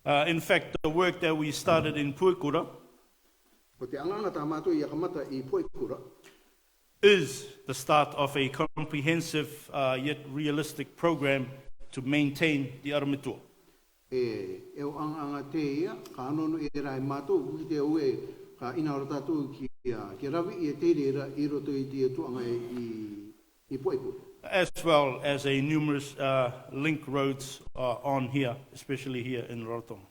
In fact, the work that we started in Puikura Ko te anganga tā mātou I akamata I Puikura, is the start of a comprehensive yet realistic program to maintain the Aramitua. e o anganga te ia, ka anono e rai mātou, ki te ue, ka ina ora tātou ki rawi I te reira I roto I te tuanga I Puikura. As well as a numerous link roads on here, especially here in Rarotonga.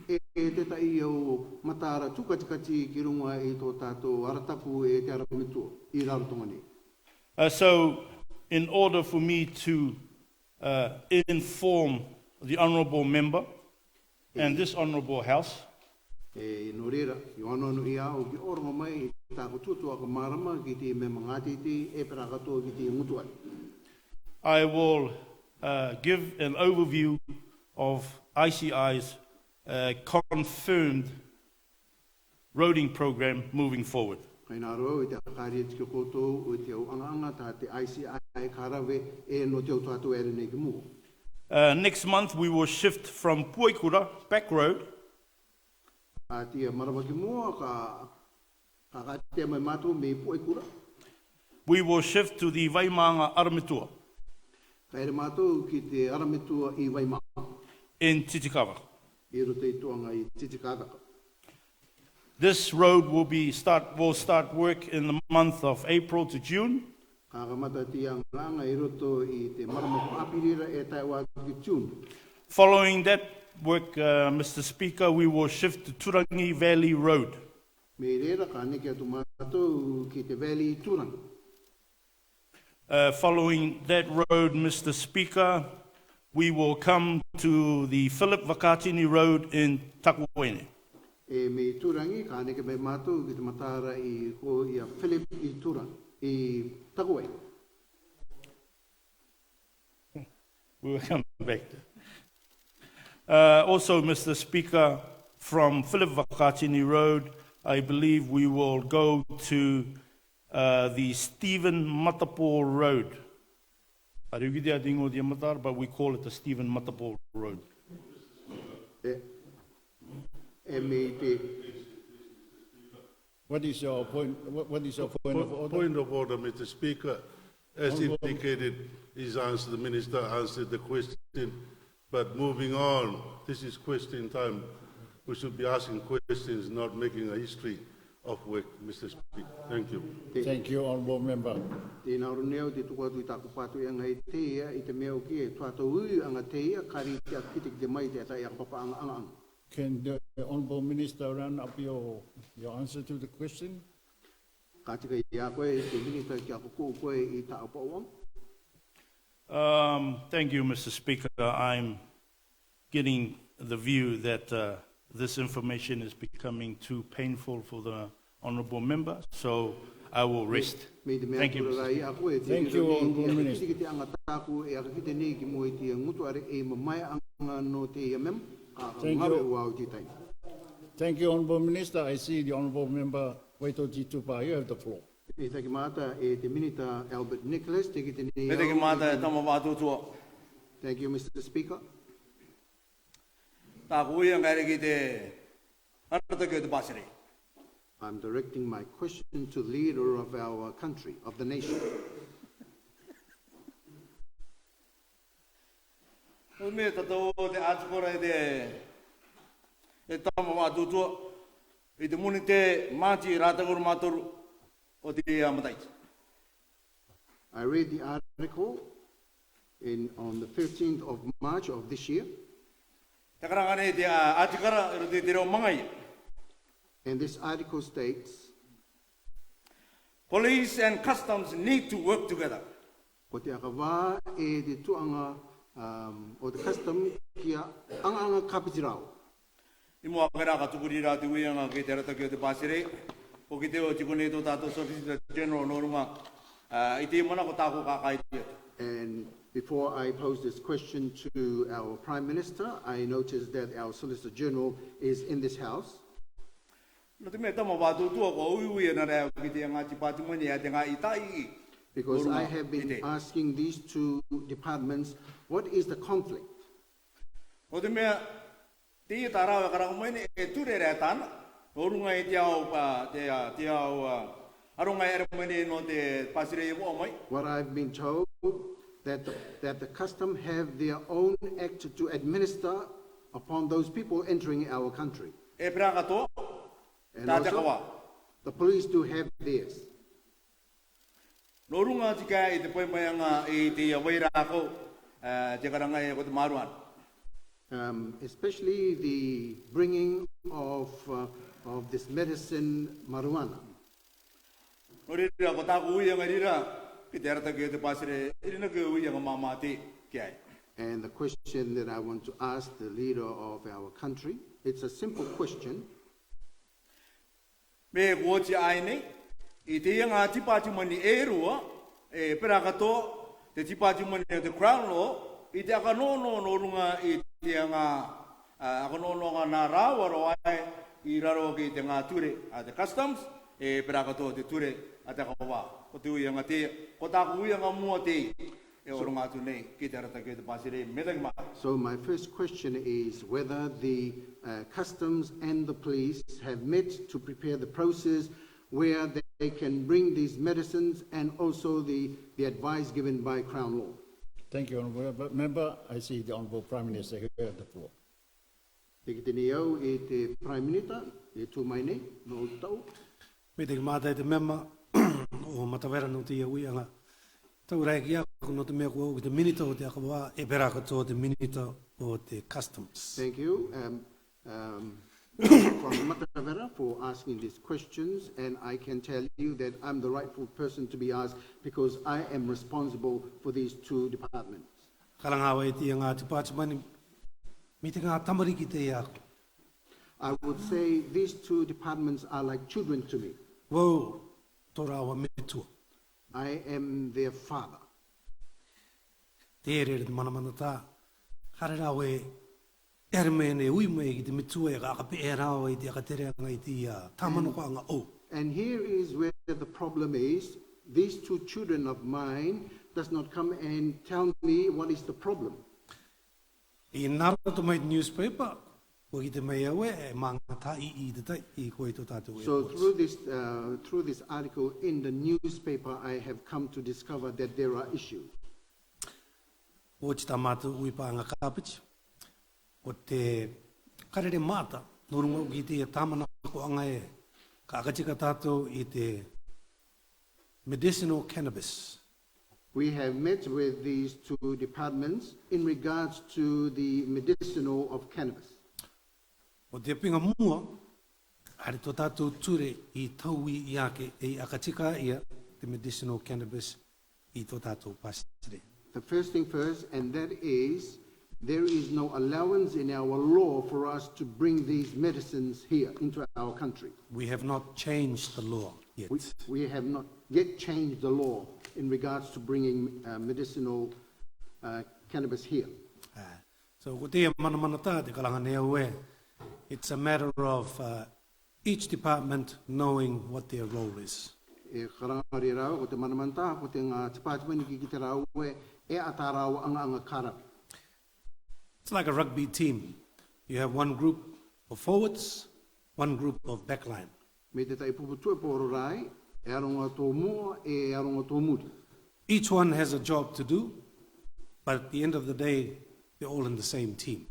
E te tai o matara tukatikati ki runga I tō tātou aratapu e te Aramitua I Rarotonga nei. So, in order for me to inform the honourable member and this honourable house, E no reira, I anono I au ki oronga mai I tāko tuatua ka marama ki te me mangati e pera katoa ki te ngutuai. I will give an overview of ICI's confirmed roading program moving forward. Kai nā roa I te akari ki koutou o te au anganga tā te ICI karawe e no te au tātou ere nei ki mua. Next month we will shift from Puikura back road A tia marama ki mua ka te mai mātou me Puikura. we will shift to the Waimanga Aramitua Ka ere mātou ki te Aramitua I Waimā. in Titikawa. I roto I tuanga I Titikātaka. This road will start work in the month of April to June. Ka kamata tia nganga I roto I te marama ko apirira e tai wā ki June. Following that work, Mr. Speaker, we will shift to Turangi Valley Road. Me reira ka neke atu mātou ki te Valley Turanga. Following that road, Mr. Speaker, we will come to the Philip Vakatini Road in Takuene. E me Turangi ka neke me mātou ki te matara I ko ia Philip I Turanga. I Takuai. We will come back. Also, Mr. Speaker, from Philip Vakatini Road, I believe we will go to the Stephen Matapo Road. But we call it the Stephen Matapo Road. E me te What is your point? What is your point of order? Point of order, Mr. Speaker. As indicated, the minister answered the question. But moving on, this is question time. We should be asking questions, not making a history of work, Mr. Speaker. Thank you. Thank you, honourable member. Tēnā oro neo te tuku atu I tāku pātu e ngai te ia I te meo ki e tuato ui anga te ia kari te akiti ki te mai te atai aka papa anga anga. Can the honourable minister run up your answer to the question? Ka tika I a koe te minita ki ako kou koe I tā apa uam. Thank you, Mr. Speaker. I'm getting the view that this information is becoming too painful for the honourable member, so I will rest. Thank you, Mr. Speaker. Thank you, honourable minister. Ki te anga tāku e aka ki te nei ki mo I te ngutuare e mamai anga no te ia mem. Thank you. Thank you, honourable minister. I see the honourable member Waito Titupa. You have the floor. E taki mata e te minita Albert Nicholas te ki te nei. Thank you, Mr. Speaker. I'm directing my question to the leader of our country, of the nation. I read the article on the 13th of March of this year. And this article states, police and customs need to work together. ko te akawā e te tuanga o te custom kia anga kapitirao. I mua kera ka tukuri rā te uianga ki te rata ki o te pāsere, o ki te o tikone tō tātou Solicitor General Norunga, I te mana ko tāko kākai tia. And before I pose this question to our Prime Minister, I noticed that our Solicitor General is in this house. Because I have been asking these two departments, what is the conflict? Ti tara karang mo ni ture retan. Orunga itiao pa tiao arunga ermani no te pasire mo mai. What I've been told that the custom have their own act to administer upon those people entering our country. E pranga to. And Tata also, kawa. the police do have theirs. Norunga tika ite poi mai nga e te waira ko te karanga e ko te maruan. Especially the bringing of this medicine, marijuana. Norira ko ta ku yang rira ki te rata ke te pasire irina ke yang mama te kai. And the question that I want to ask the leader of our country, it's a simple question. Me ko ti ai nei I te nga tipati mani e rua, e perakato, te tipati mani te crown law, I te akanono no runga I te nga akanono nga nā rāwaro ai, I raro ki te ngā ture a te customs, e perakato te ture a te kawa. Ko te uia nga te, ko tāku uia nga mua te, e orunga atu nei, ki te rata ki te pasire, medang ma. So my first question is whether the customs and the police have met to prepare the process where they can bring these medicines and also the advice given by Crown Law. Thank you, Honourable Member. I see the Honourable Prime Minister here at the floor. Te tini au e te Prime Minister, e tū mai nei, no tau. Me te mātai te mema o matawera no te iauianga. Tau reiki aku no te mea kua o te minita o te akawa e pera katoa te minita o te customs. Thank you. From Matavera for asking these questions, and I can tell you that I'm the rightful person to be asked because I am responsible for these two departments. Karangawa e tia ngā tipātimani, mi te ngā tamariki te aku. I would say these two departments are like children to me. Wau, tō rāwa metua. I am their father. Te ere te manamana tā, hare rāwe ere mene ui mai ki te metua e ka pe e rāwa I te akatereanga I te tāmanoko anga o. And here is where the problem is. These two children of mine does not come and tell me what is the problem. I nara to mai newspaper, o ki te mai aue e mangata I te tai I koe to tātou e So koe. through this article in the newspaper, I have come to discover that there are issues. O te tamātou ui pāanga kāpiti, o te karere māta, norunga o ki te tāmana ko anga e, ka akatika tātou I te medicinal cannabis. We have met with these two departments in regards to the medicinal of cannabis. O te pinga mua, hare tō tātou ture I taui I ake e akatika ia te medicinal cannabis I tō tātou pasire. The first thing first, and that is, there is no allowance in our law for us to bring these medicines here into our country. We have not changed the law yet. We have not yet changed the law in regards to bringing medicinal cannabis here. So ko te manamana tā te kalanga nea ue, it's a matter of each department knowing what their role is. E karangari rau, ko te manamanta, ko te ngā tipātimani ki te rau e ata rau anga karapi. It's like a rugby team. You have one group of forwards, one group of backline. Me te tai puputu e pōro rai, e aronga tō mua, e aronga tō muri. Each one has a job to do, but at the end of the day, they're all in the same team.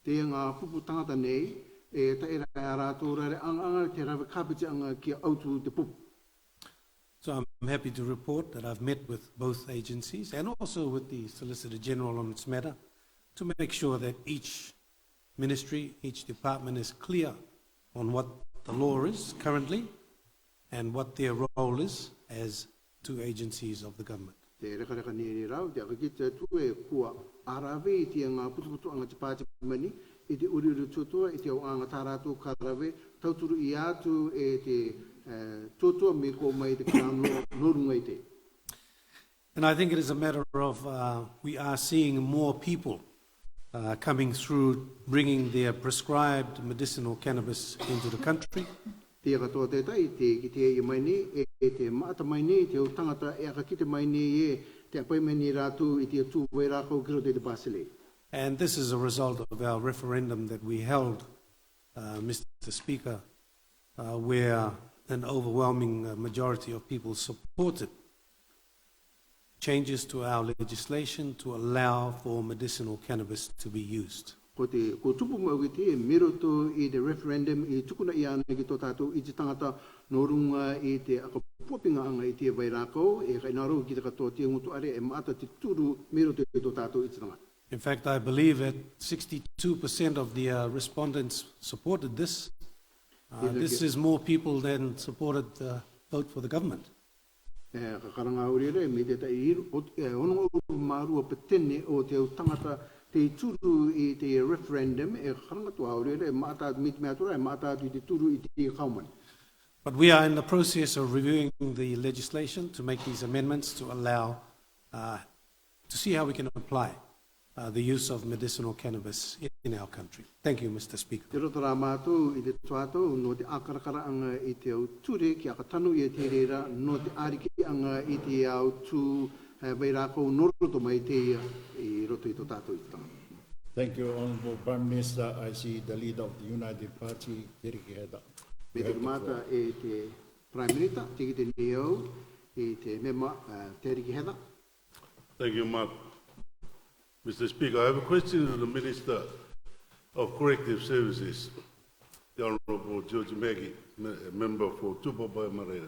Te ngā pupu tangata nei, e ta e rai a rātou rare anga te rawe kāpiti anga ki autu te pupu. So I'm happy to report that I've met with both agencies and also with the Solicitor General on this matter to make sure that each ministry, each department is clear on what the law is currently and what their role is as two agencies of the government. Te reka ni rau, te akakita tu e kua arawe I te ngā putuputu anga te pātimani, I te uriru tutua, I te o anga tārātou karawe, tauturu I atu e te tutua me ko mai te Crown Law norunga I te. And I think it is a matter of we are seeing more people coming through, bringing their prescribed medicinal cannabis into the country. Te katoa te tai, te ki te I mai nei, e te maata mai nei, te o tangata e akakita mai nei e te apai mai ni rātou I te atu wai rākau kiro te Basile. And this is a result of our referendum that we held, Mr. Speaker, where an overwhelming majority of people supported changes to our legislation to allow for medicinal cannabis to be used. Ko tupu mo giti miro to I the referendum I tukuna iana gito tato I te tangata norunga I te akapopinga anga I te vairako e kainaro kita katoa te ngutu are e maata te turu miro to tato I te tangata. In fact, I believe that 62% of the respondents supported this. This is more people than supported vote for the government. Karanga urere me te tai ono marua petene o te tangata te turu I te referendum e karanga tua urere maata mit me atura e maata te turu I te kaumani. But we are in the process of reviewing the legislation to make these amendments to allow, to see how we can apply the use of medicinal cannabis in our country. Thank you, Mr. Speaker. Te roto rā mātou I te tuato no te akarakara anga I te au ture ki aka tanu I te reira no te ariki anga I te au tū veirako noroto mai te ia I roto I to tātou I te tanga. Thank you, Honourable Prime Minister. I see the leader of the United Party, Teriki Heda. Me te mata e te Prime Minister, te ki te neo I te mema Teriki Heda. Thank you, Mark. Mr. Speaker, I have a question to the Minister of Corrective Services, the Honourable George Maggie, member for Tupapa Marera.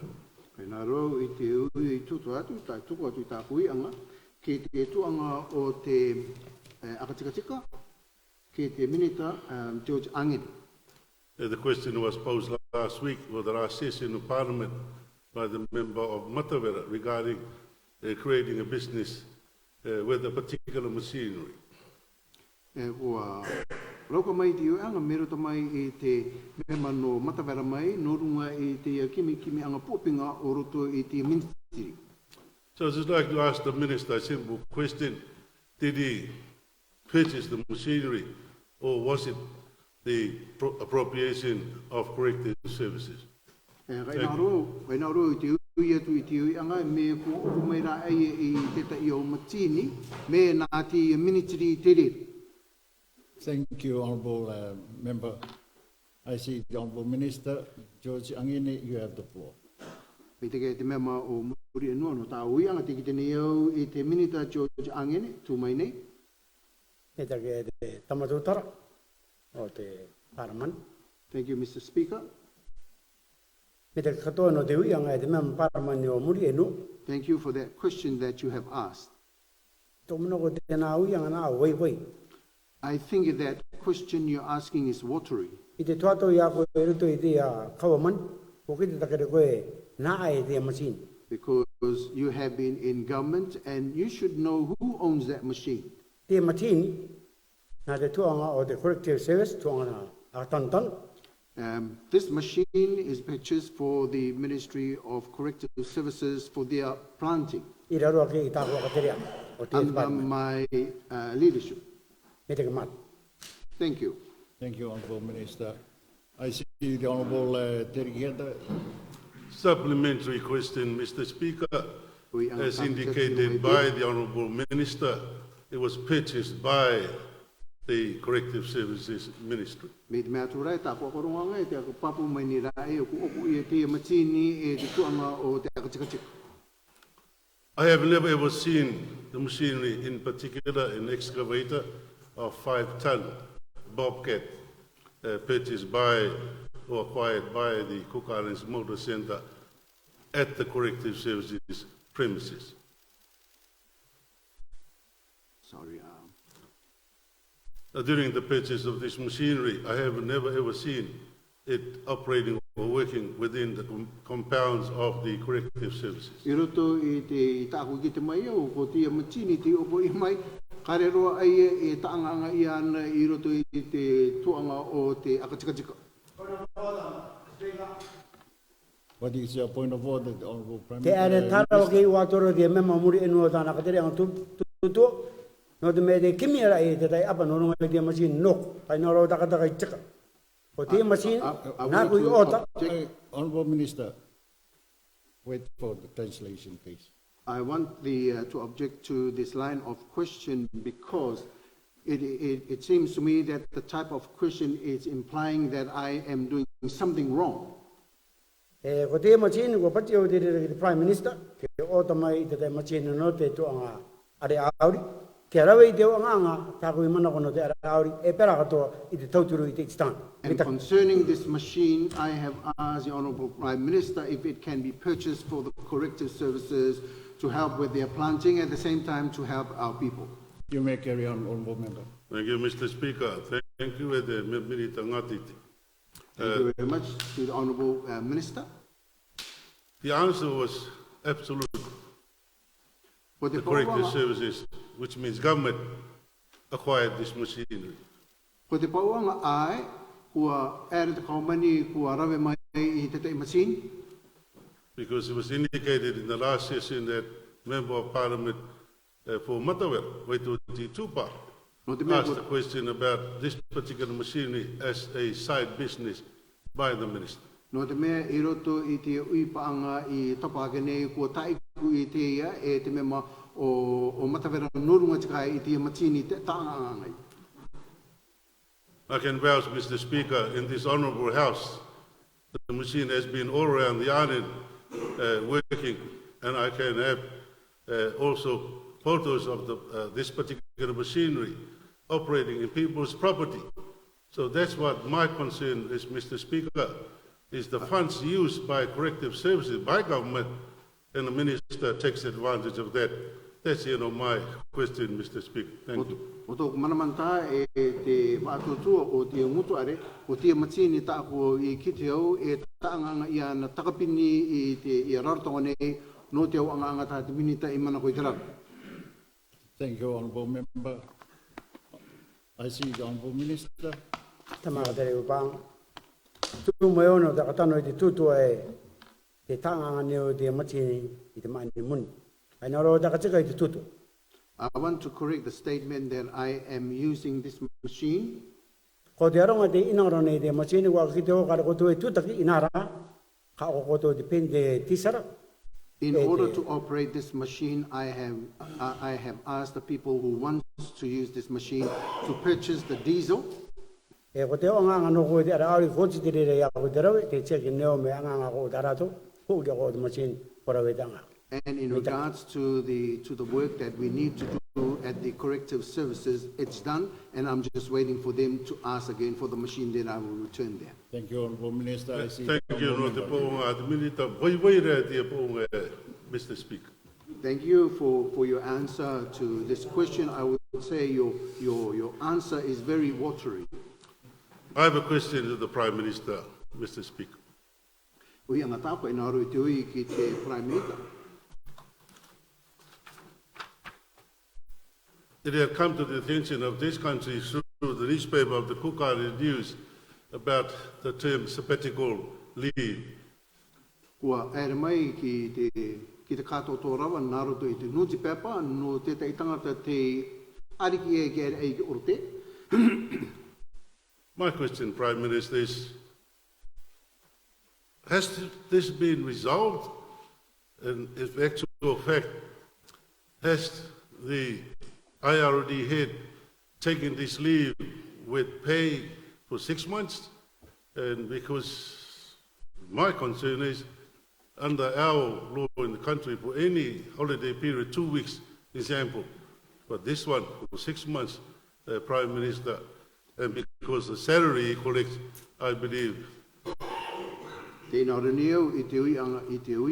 Kaina ro I te ui tutu atu, tai tuku atu I tā kui anga, ke te tuanga o te akatikatika, ke te Minister George Angin. The question was posed last week for the last session of Parliament by the member of Matavera regarding creating a business with a particular machinery. Ua rauka mai te anga merota mai I te mema no Matavera mai, no runga I te kimi anga popinga o roto I te ministry. So I'd just like to ask the Minister a simple question. Did he purchase the machinery or was it the appropriation of corrective services? Kaina ro I te ui atu I te ui anga me ko oku mai rā ai I te tai o matini me nā te ministry te re. Thank you, Honourable Member. I see the Honourable Minister, George Angine, you have the floor. Me te ke te mema o muri anua no tā ui anga te ki te neo I te Minister George Angene, tū mai nei. Me te ke te tamatutara o te Parliament. Thank you, Mr. Speaker. Me te katoa no te ui anga e te mea Parliament o muri enu. Thank you for that question that you have asked. Tō mino ko tēnā ui anga nā wei. I think that question you're asking is watery. I te tuato I a koe e ruto I te kawaman, ko ki te takere koe nā e te machine. Because you have been in government and you should know who owns that machine. Te machine, nā te tuanga o te corrective service, tuanga nā a tantan. This machine is purchased for the Ministry of Corrective Services for their planting I raro ake I tāko akaterea o te under Parliament. my leadership. Me te ke mat. Thank you. Thank you, Honourable Minister. I see the Honourable Teriki Heda. Supplementary question, Mr. Speaker. Ui anga As tātou indicated te by the Honourable Minister, it was purchased by the Corrective Services Ministry. Me te mea tūrai, tā kōkoronga e te ako papu mai ni rā e o ku oku I te machine e te tuanga o te akatikati. I have never ever seen the machinery, in particular an excavator of 5-ton Bobcat purchased by or acquired by the Cook Islands Motor Centre at the Corrective Services premises. Sorry. During the purchase of this machinery, I have never ever seen it operating or working within the compounds of the Corrective Services. I roto I te tāku ki te mai au, ko tia machine te opo I mai, kare roa ai e taanganga I ana I roto I te tuanga o te akatikati. What is your point of order, the Honourable Prime Te ere Minister? tara o ke iwa toro te mema muri enu o tāna katere anga tuto. No te me te kimi ara e te tai apa no runga te machine no. Kai no ro takataka I tika. O te machine, nā kui ota. Honourable Minister, wait for the translation, please. I want to object to this line of question because it seems to me that the type of question is implying that I am doing something wrong. Ko te machine ko pati o te Prime Minister, ke o tamai te machine no te to anga are auri, ke rawe te o anga ta ko mana ko no te are auri, e pera ka to I te tauturu I te stand. And concerning this machine, I have asked the Honourable Prime Minister if it can be purchased for the corrective services to help with their planting, at the same time to help our people. You may carry on, Honourable Member. Thank you, Mr. Speaker. Thank you, Minister Ngatiti. Thank you very much to the Honourable Minister. The answer was absolute. For The corrective services, which means government, acquired this machinery. Ko te pauanga ai, kua ere te kaumani, kua rawe mai I te machine, Because it was indicated in the last session that Member of Parliament for Matawel, Waituti Tupa, no te mea asked a question about this particular machinery as a side business by the minister. no te mea I roto I te uipaanga I tapake nei, kua taiku I te ia, e te mema o matawera norunga tikai I te machine te taanga ngai. I can vouch, Mr. Speaker, in this honourable house, the machine has been all around the island working, and I can have also photos of this particular machinery operating in people's property. So that's what my concern is, Mr. Speaker, is the funds used by corrective services, by government, and the minister takes advantage of that. That's, my question, Mr. Speaker. Thank you. O tōku manamanta e te wātutua o te ngutu are, o te machine tāko I kite au, e taanganga ia na takapini I raratonga nei, no te au anga tā te minita I mana koe te rara. Thank you, Honourable Member. I see the Honourable Minister. Tamaka te reo pāng. Tu mai ono te katano I te tutua te taanga neo te machine I te mai ni muni. Ai nā roa taka tika I te tutu. I want to correct the statement that I am using this machine. Ko te aronga te inara nei te machine kua ki te o kare koto e tutaki inara, ka o koto te pen te tisara. In order to operate this machine, I have asked the people who want to use this machine to purchase the diesel. E ko te o nganga no ko te ara auri koti te rere ia ko te rawe, te cheki neo me anganga ko te arato, ko ke ko te machine ko rawe tanga. And in regards to the work that we need to do at the corrective services, it's done, and I'm just waiting for them to ask again for the machine, then I will return there. Thank you, Honourable Minister. I see Thank the you, Honourable Member. Mr. Speaker. Thank you for your answer to this question. I would say your answer is very watery. I have a question to the Prime Minister, Mr. Speaker. Ui anga tāko e nāro I te ui ki te Prime Minister. It had come to the attention of this country through the newspaper of the Kukari News about the term sabbatical leave. Kua ere mai ki te kato tō rawa, nā roto I te nuti pepa, no te tangata te ariki e ke ere e ki orte. My question, Prime Minister, is, has this been resolved? And if actual fact, has the IRD head taken this leave with pay for 6 months? And because my concern is, under our law in the country, for any holiday period, 2 weeks is ample. But this one, for 6 months, Prime Minister, and because the salary he collects, I believe. Tēnā reneo I te ui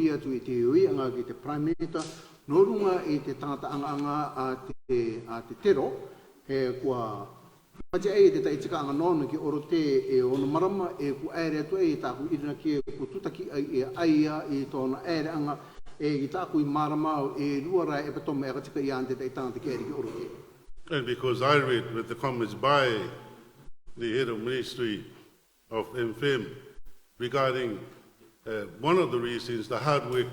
atu I te ui anga ki te Prime Minister, norunga I te tangata anga a te tero, he kua Patia e te taitika anga nono ki oro te e ono marama e ku aere atu e tāku irina ki e ku tutaki e aia I tōna aere anga e I tāku I marama e rua rai e patoma e katika I ante te tangata ki aere ki oro te. And because I read with the comments by the head of Ministry of MFM regarding one of the reasons, the hard work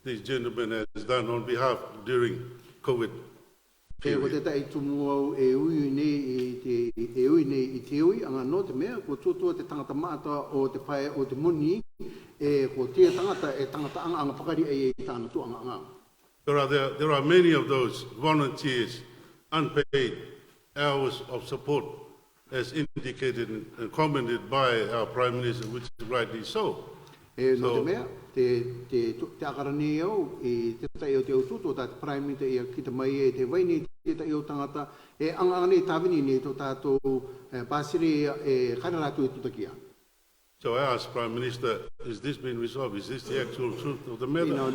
this gentleman has done on behalf during COVID E ko te tai tumu au e ui nei I te ui anga no te mea ko tutua te tangata maata o te pai o te muni e ko te tangata e tangata anga whakari e tāna tu anga anga. There are many of those volunteers, unpaid, hours of support as indicated and commented by our Prime Minister, which is rightly so. No So- te mea, te akarani au, te tai o te aututo, ta te Prime Minister ia kita mai te waini te tai o tangata, anga nei tawini nei tō tātou pāsiri kare rātu e tutakia. So I ask Prime Minister, is this been resolved? Is this the actual truth of the matter? Ina,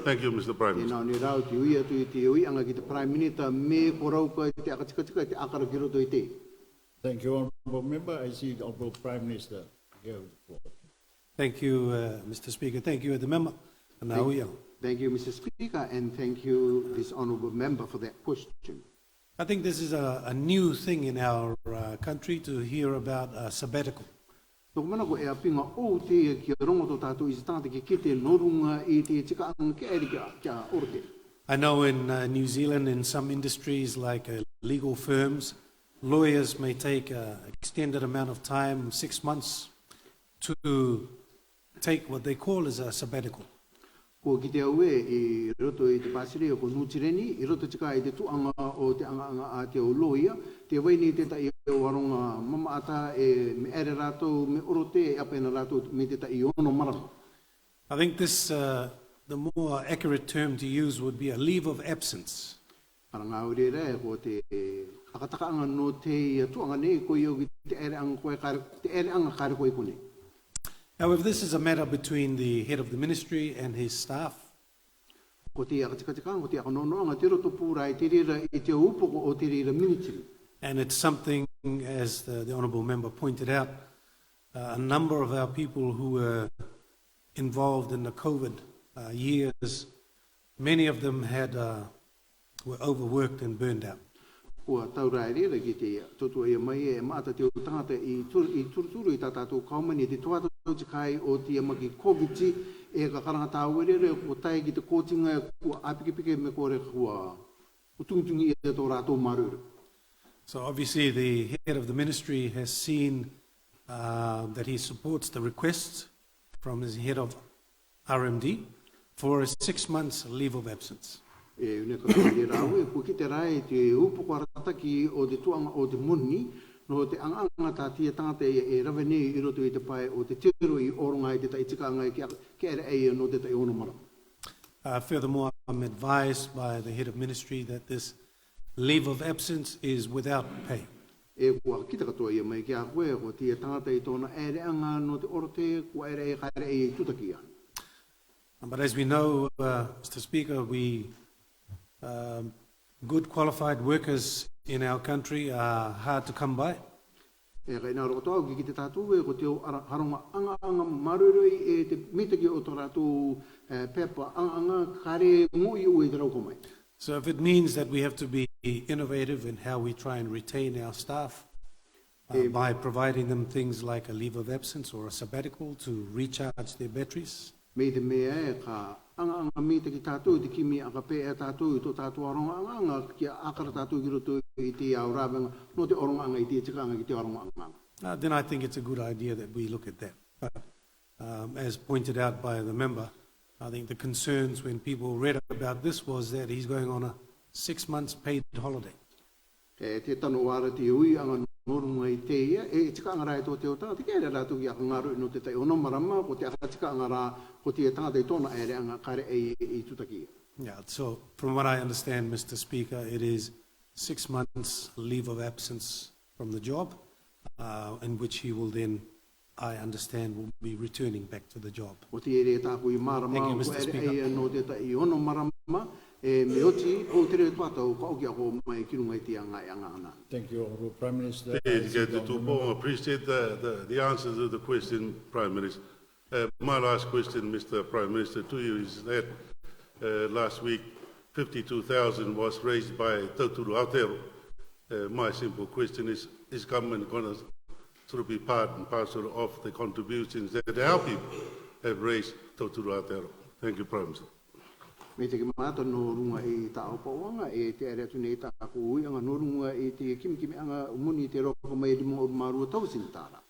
Thank you, Mr. Prime Minister. ina ni rau te ui atu I te ui, anga ki te Prime Minister me korau ka te akatika te akara ki roto I te. Thank you, Honourable Member. I see the Honourable Prime Minister here. Thank you, Mr. Speaker. Thank you, the member. And now we are. Thank you, Mr. Speaker, and thank you, this honourable member, for that question. I think this is a new thing in our country to hear about a sabbatical. Tōku mana ko e apinga o te ki rongo tō tātou I se tāte ki kete norunga I te tika anga ke eri kia orte. I know in New Zealand, in some industries like legal firms, lawyers may take an extended amount of time, 6 months, to take what they call as a sabbatical. Ko ki te aue I roto I te pāsiri o ko nutireni, I roto tika I te tuanga o te anga a te o loia, te waini te tai o waronga mama ata me ere rātou, me orote e apena rātou me te tai ono marama. I think this, the more accurate term to use would be a leave of absence. Ara ngā ure rea ko te akataka anga no te tuanga nei ko I o ki te ere anga koe kare, te ere anga kare koe kone. However, this is a matter between the head of the ministry and his staff. Ko te akatika ko te akanonoanga te roto pūra I te rira I te upoko o te rira minitiri. And it's something, as the Honourable Member pointed out, a number of our people who were involved in the COVID years, many of them were overworked and burned out. Kua taura e rira ki te totua ia mai e maata te o tangata I turuturu I tātātou kaumani te tuata te kai o te amaki COVID e ka karanga tāu e rira ko tai ki te kōtinga kua apikipike me kore kua utungitungi I tō rātou maruru. So obviously the head of the ministry has seen that he supports the request from his head of RMD for a 6 months leave of absence. E une ka te rau e ko ki te rai te upoko arataki o te tuanga o te muni no te anga tā tia tangata e rawe nei I roto I te pai o te tiro I oronga I te taitika anga ki ere ei no te tai ono mara. Furthermore, I'm advised by the head of ministry that this leave of absence is without pay. E kua kita katoa ia mai ki a koe ko tia tangata I tōna ere anga no te orote kua ere e kaere ei tutakia. But as we know, Mr. Speaker, good qualified workers in our country are hard to come by. E kai nā roto au ki te tātou e ko te o haronga anga marurui e te mitaki o tō rātou pepa anga kare ngui o e te rauko mai. So if it means that we have to be innovative in how we try and retain our staff by providing them things like a leave of absence or a sabbatical to recharge their batteries, Me te mea e ka anga mitaki tātou te kimi aka pe e tātou I tō tātou aronga anga ki akara tātou ki roto I te au rāwenga no te oronga anga I te tika anga ki te aronga anga. then I think it's a good idea that we look at that. But as pointed out by the member, I think the concerns when people read about this was that he's going on a 6 months paid holiday. E te tano wara te ui anga norunga I te ia, e tika anga rai tō te o tanga, te kere rātou ki aka ngaru no te tai ono marama, ko te aka tika anga rā, ko te tanga te tōna ere anga kare I tutaki. Yeah, so from what I understand, Mr. Speaker, it is 6 months leave of absence from the job, in which he will then, I understand, will be returning back to the job. O te ere tāku I marama, Thank you, ko Mr. ere Speaker. ei no te tai ono marama, e me oti o te re tuatau ka oki ako mai kirunga I te anga e anga ana. Thank you, Honourable Prime Minister. I appreciate the answer to the question, Prime Minister. My last question, Mr. Prime Minister, to you is that last week 52,000 was raised by Tauturu Aotearoa. My simple question is government going to sort of be part and parcel of the contributions that our people have raised Tauturu Aotearoa? Thank you, Prime Minister. Me te kimata no runga I ta opawanga e te ere atu nei tāku ui anga no runga I te kimi anga umuni te roko mai rima o marua tausin tāra.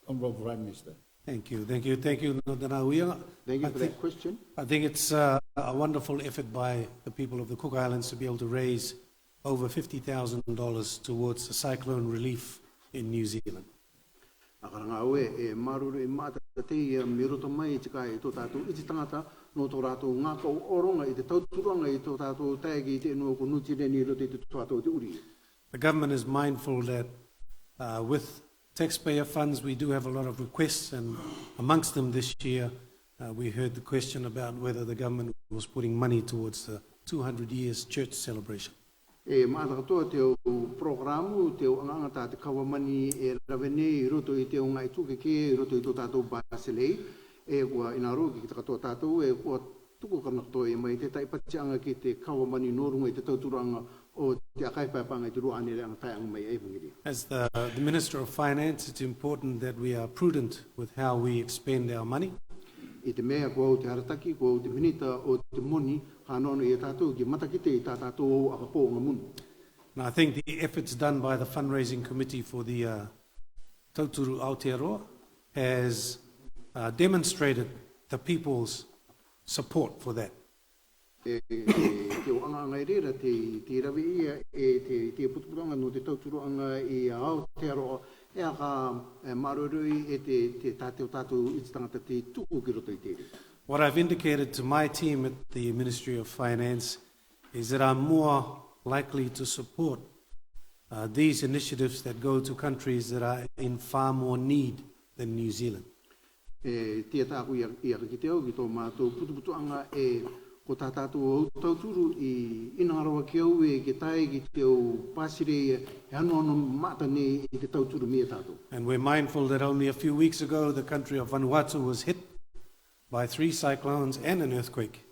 Honourable Prime Minister. Thank you, thank you, thank you, Nodana Uia. Thank you for that question. I think it's a wonderful effort by the people of the Cook Islands to be able to raise over $50,000 towards the cyclone relief in New Zealand. Akaranga oe e maruru e mata te ia miroto mai tika e tō tātou iti tangata no tō rātou ngāka o oronga i te tauturanga i tō tātou taegi i te enua ko nutire ni roto i te tātou te uri. The government is mindful that with taxpayer funds we do have a lot of requests, and amongst them this year we heard the question about whether the government was putting money towards the 200 years church celebration. E maata katoa te o programu, te o angangata te kawamani e rawene i roto i te o ngai tukeke, i roto i tō tātou Baselei, e kua inaro ki te katoa tātou, e kua tuku kanakatoa e mai te taipatianga ki te kawamani norunga i te tauturanga o te akaipapanga i te roa anere anga taianga mai e pangiri. As the Minister of Finance, it's important that we are prudent with how we expend our money. I te mea kua o te harataki, kua o te minita o te moni, ka nono i e tātou ki matakite i tā tātou o akapo ngā munu. And I think the efforts done by the fundraising committee for the Tauturu Aotearoa has demonstrated the people's support for that. Te o anga i reira, te rawe ia e te putupuranga no te tauturuanga i Aotearoa, e aka marurui e te tātou i te tangata te tuku ki roto i tere. What I've indicated to my team at the Ministry of Finance is that I'm more likely to support these initiatives that go to countries that are in far more need than New Zealand. Tia tāku i aka ki te au ki tō mātou putuputuanga e ko tā tātou tauturu i inarawa ki au e ke tae ki te o pasire e anu mata ne i te tauturu mea tātou. And we're mindful that only a few weeks ago the country of Vanuatu was hit by 3 cyclones and an earthquake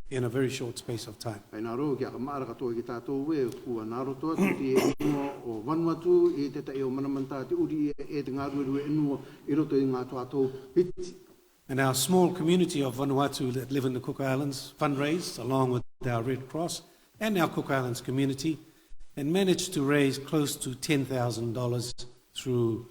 in a very short space of time. Ai nā ro, kia ka maara katoa ki tātou e kua nā rotoa te enua o Vanuatu e te tae o manamanta te uri e te ngā ruerue enua I roto I ngā tātou hiti. And our small community of Vanuatu that live in the Cook Islands fundraised along with our Red Cross and our Cook Islands community and managed to raise close to $10,000 through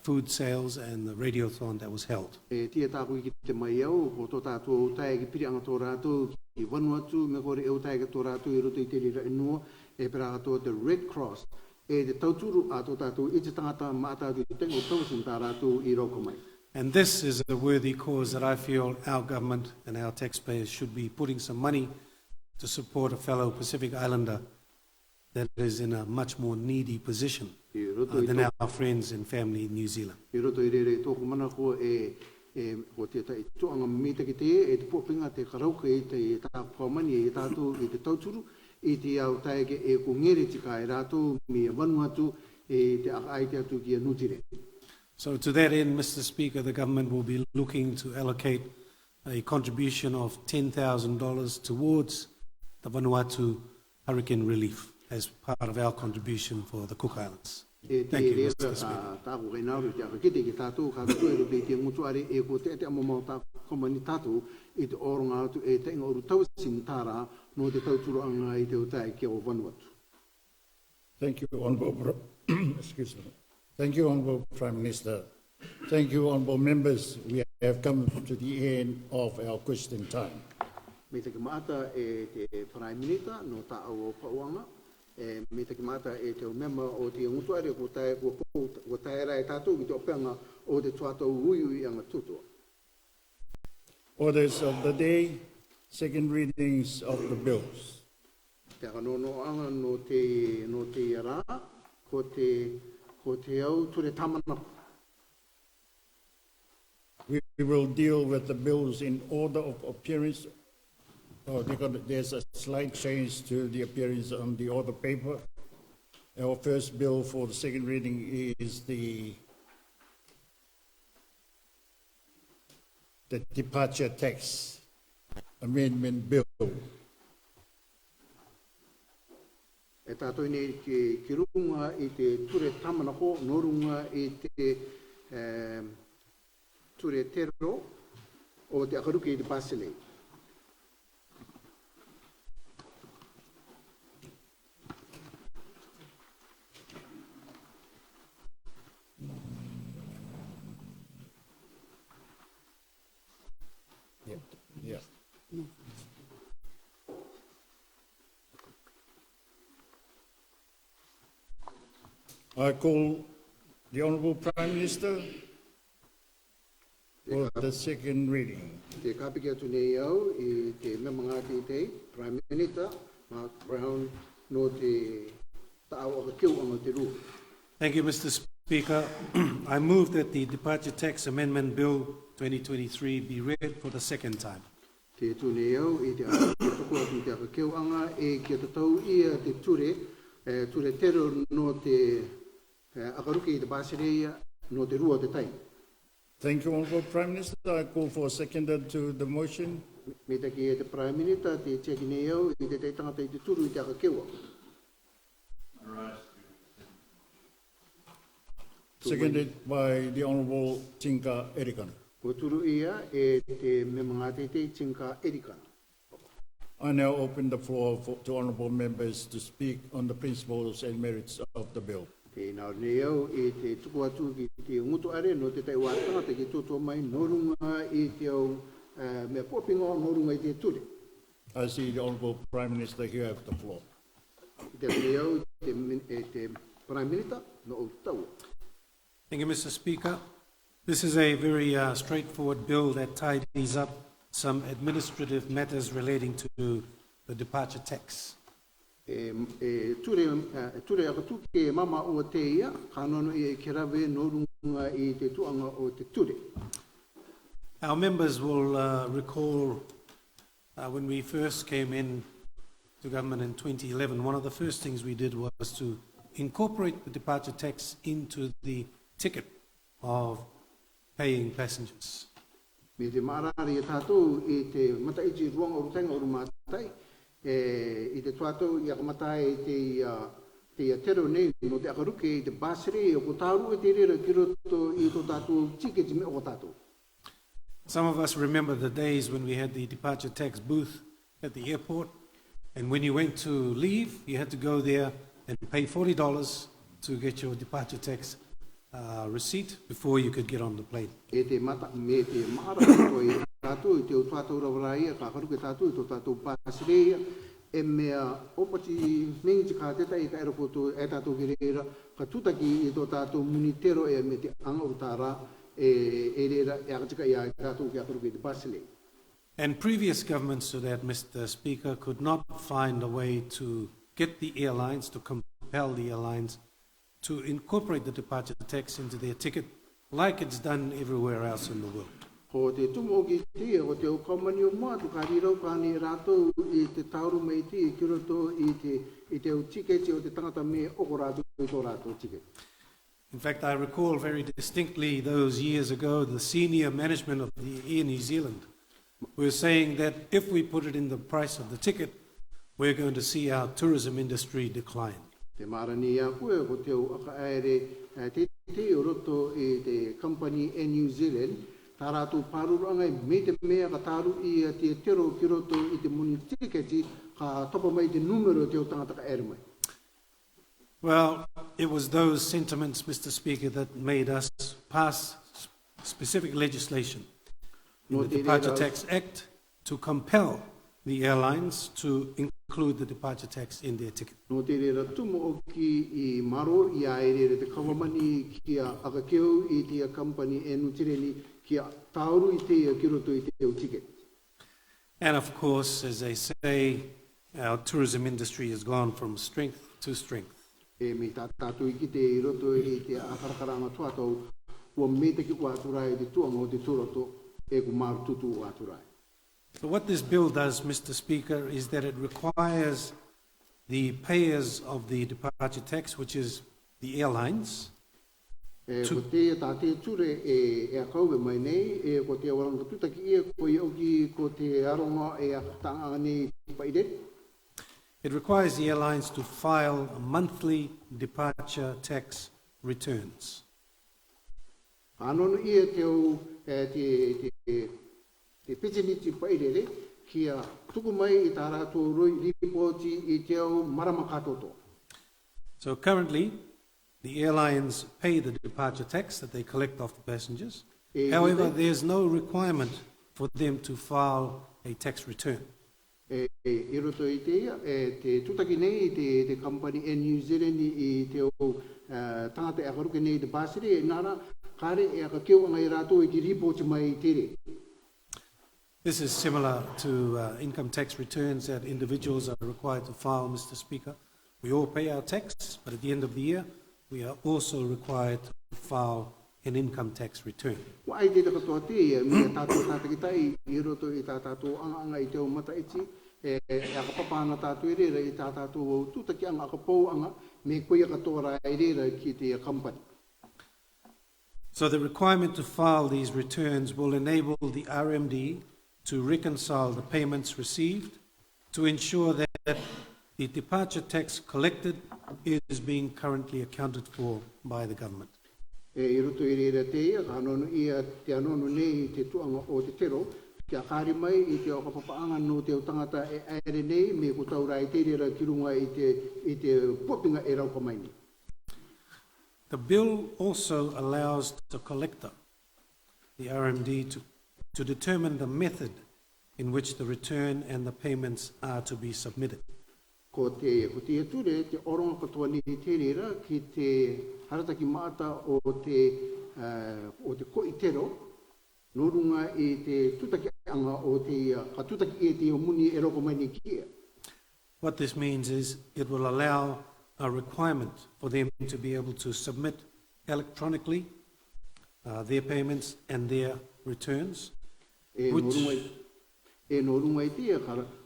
food sales and the radiothon that was held. E tia tāku ki te mai au, ko tō tātou tae ki piri anga tō rātou ki Vanuatu, me kore eo tae ka tō rātou I roto I te rira enua, e pera katoa te Red Cross, e te tauturu a tō tātou I te tangata mātātu I tengo tausin tā rātou I roko mai. And this is a worthy cause that I feel our government and our taxpayers should be putting some money to support a fellow Pacific Islander that is in a much more needy position than our friends and family in New Zealand. I roto I rere tōku mana ko ko te tai tuanga mita ki te e te pōpinga te karauka I te tāku kaumani e tātou I te tauturu I te au taege e ko ngere tika e rātou me Vanuatu e te akaite atu ki a nutire. So to that end, Mr. Speaker, the government will be looking to allocate a contribution of $10,000 towards the Vanuatu hurricane relief as part of our contribution for the Cook Islands. Thank you, Mr. Speaker. Tāku kai nāru te akakite ki tātou, ka tātou e rote I te mutuare e ko te amamau tāku komani tātou I te oronga atu e te inga oru tausin tāra no te tauturu anga I te utai ki o Vanuatu. Thank you, Honourable. Excuse me. Thank you, Honourable Prime Minister. Thank you, Honourable Members. We have come to the end of our question time. Me te kimata e te Prime Minister no tā au o Pauanga. Me te kimata e te member o te ngutuare ko tae rai tātou ki te openga o te tuatou hui anga tutua. Orders of the day, second readings of the bills. Te anono anga no te ara ko te au ture tamana. We will deal with the bills in order of appearance. There's a slight change to the appearance on the order paper. Our first bill for the second reading is the departure tax amendment bill. E tātou nei ki runga I te ture tamana ho, no runga I te ture tero o te akaruki I te Baselei. I call the Honourable Prime Minister for the second reading. Te kapike atu nei au I te memanga te Prime Minister Mark Brown no te tau aka kiu anga te ru. Thank you, Mr. Speaker. I move that the Departure Tax Amendment Bill 2023 be read for the second time. Te tu nei au I te toko atu te aka kiu anga kia te tau ia te ture tero no te akaruke I te Basileia no te rua te tai. Thank you, Honourable Prime Minister. I call for a seconder to the motion. Me te ki te Prime Minister te teki nei au I te tangata I te turu I te aka kiu. Seconded by the Honourable Tinka Erikan. Ko turu ia te memanga te Tinka Erikan. I now open the floor to Honourable members to speak on the principles and merits of the bill. Te nao nei au te tuku atu ki te ngutu are no te tai wātanga te ki tōtua mai norunga I te au mea pōpinga norunga I te ture. I see the Honourable Prime Minister here have the floor. Te nei au te Prime Minister no o tau. Thank you, Mr. Speaker. This is a very straightforward bill that tidies up some administrative matters relating to the departure tax. Ture aka tuke mama o te ia, kanono I ke rawe norunga I te tuanga o te ture. Our members will recall when we first came in to government in 2011, one of the first things we did was to incorporate the departure tax into the ticket of paying passengers. Me te marari tātou I te mataiti ruanga o rutenga o rumatai, I te tuatou I akamatai te tero nei no te akaruke I te basere o ko tāru e te rera ki roto I tō tātou tiketi me o tātou. Some of us remember the days when we had the departure tax booth at the airport, and when you went to leave, you had to go there and pay $40 to get your departure tax receipt before you could get on the plane. E te mata me te mara ko I tātou I te o tātou rawaraia ka karuke tātou I tō tātou basere e mea opati nengi ka teta I ka aeroporto e tātou ki reira ka tutaki I tō tātou munitero e me te anga o tāra e reira e akatika I tātou ki akaruke te basere. And previous governments to that, Mr. Speaker, could not find a way to get the airlines, to compel the airlines to incorporate the departure tax into their ticket like it's done everywhere else in the world. Ko te tumo ki tia, ko te o kamani o mātu ka rirau ka ni rātou I te tauru mei tia ki roto I te o tiketi o te tangata me oko rātou I tō rātou tiketi. In fact, I recall very distinctly those years ago, the senior management of the Air New Zealand were saying that if we put it in the price of the ticket, we're going to see our tourism industry decline. Te marani a koe ko te o aka aere te o roto I te company Air New Zealand, tā rātou pāruranga me te mea ka tāru I te tero ki roto I te muni tiketi ka topa mai te numero te o tangata ka aere mai. Well, it was those sentiments, Mr. Speaker, that made us pass specific legislation in the Departure Tax Act to compel the airlines to include the departure tax in their ticket. No te rera tumo o ki I maro I aere te kawamani ki a akakeo I te company e nutireni ki a tauru I te ki roto I te o ticket. And of course, as they say, our tourism industry has gone from strength to strength. E me tātou I ki te I roto I te akarakaranga tuatou ua me te ki ua aturai te tuanga o te turoto e ku maru tutu o aturai. So what this bill does, Mr. Speaker, is that it requires the payers of the departure tax, which is the airlines, Ko te tā te ture e akauwe mai nei, ko te waranga tutaki ia ko I oki ko te aronga e akatanga nei paire. it requires the airlines to file monthly departure tax returns. Anono ia te o te pitiniti pairere kia tuku mai I tā rātou roi ripoti I te au marama katoto. So currently, the airlines pay the departure tax that they collect off the passengers. However, there's no requirement for them to file a tax return. I roto I te ia, te tutaki nei te company e New Zealand I te o tangata e akaruke nei te basiri, nara kare e aka keo anga I rato I te report mai I tere. This is similar to income tax returns that individuals are required to file, Mr. Speaker. We all pay our tax, but at the end of the year, we are also required to file an income tax return. Wa ai te katoa te ia, mi tātou tātakitai, I roto I tātou anga I te o mata iti, e aka papana tātou I reira I tātou tutaki anga aka pou anga, me koe aka tōra I reira ki te company. So the requirement to file these returns will enable the RMD to reconcile the payments received, to ensure that the departure tax collected is being currently accounted for by the government. I roto I reira te ia, ka anono ia te anono nei te tuanga o te tero, kia kāre mai I te o kapapaanga no te o tangata e aere nei, me ko taura I te reira ki runga I te popinga e rauka mai ni. The bill also allows the collector, the RMD, to determine the method in which the return and the payments are to be submitted. Ko te ature, te oronga katoa ni te reira ki te harataki maata o te koitero, no runga I te tutaki anga o te ka tutaki e te o muni e roko mai ni kia. What this means is it will allow a requirement for them to be able to submit electronically their payments and their returns, E no runga I te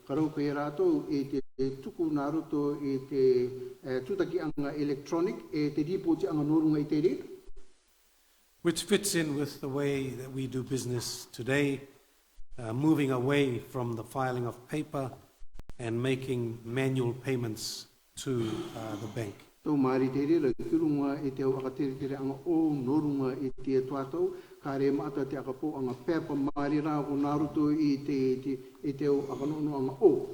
karau pe rātou e te tuku nā roto e te tutaki anga electronic e te ripoti anga no runga I te reira. which fits in with the way that we do business today, moving away from the filing of paper and making manual payments to the bank. Tau maari te reira ki runga e te au aka tere anga o no runga I te tuatau, ka re maata te aka po anga pepa maari rā o nā roto I te au aka nono anga o.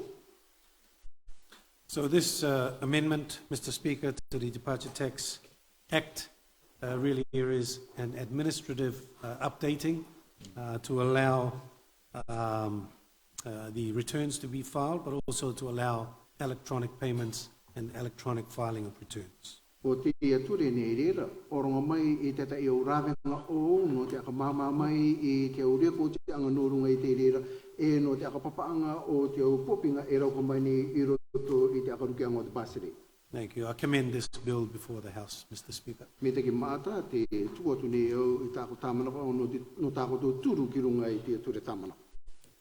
So this amendment, Mr. Speaker, to the Departure Tax Act really here is an administrative updating to allow the returns to be filed, but also to allow electronic payments and electronic filing of returns. O te ature nei reira, oronga mai I tata I au rāwenga o, no te aka māma mai I te au repo te anga no runga I te reira, e no te aka papaanga o te au popinga e rauka mai ni I roto I te aka rukeanga o te basere. Thank you. I commend this bill before the House, Mr. Speaker. Me te ki maata, te tuatu nei au I tāko tāmanaka o no tāko tō turu ki runga I te ature tāmanaka.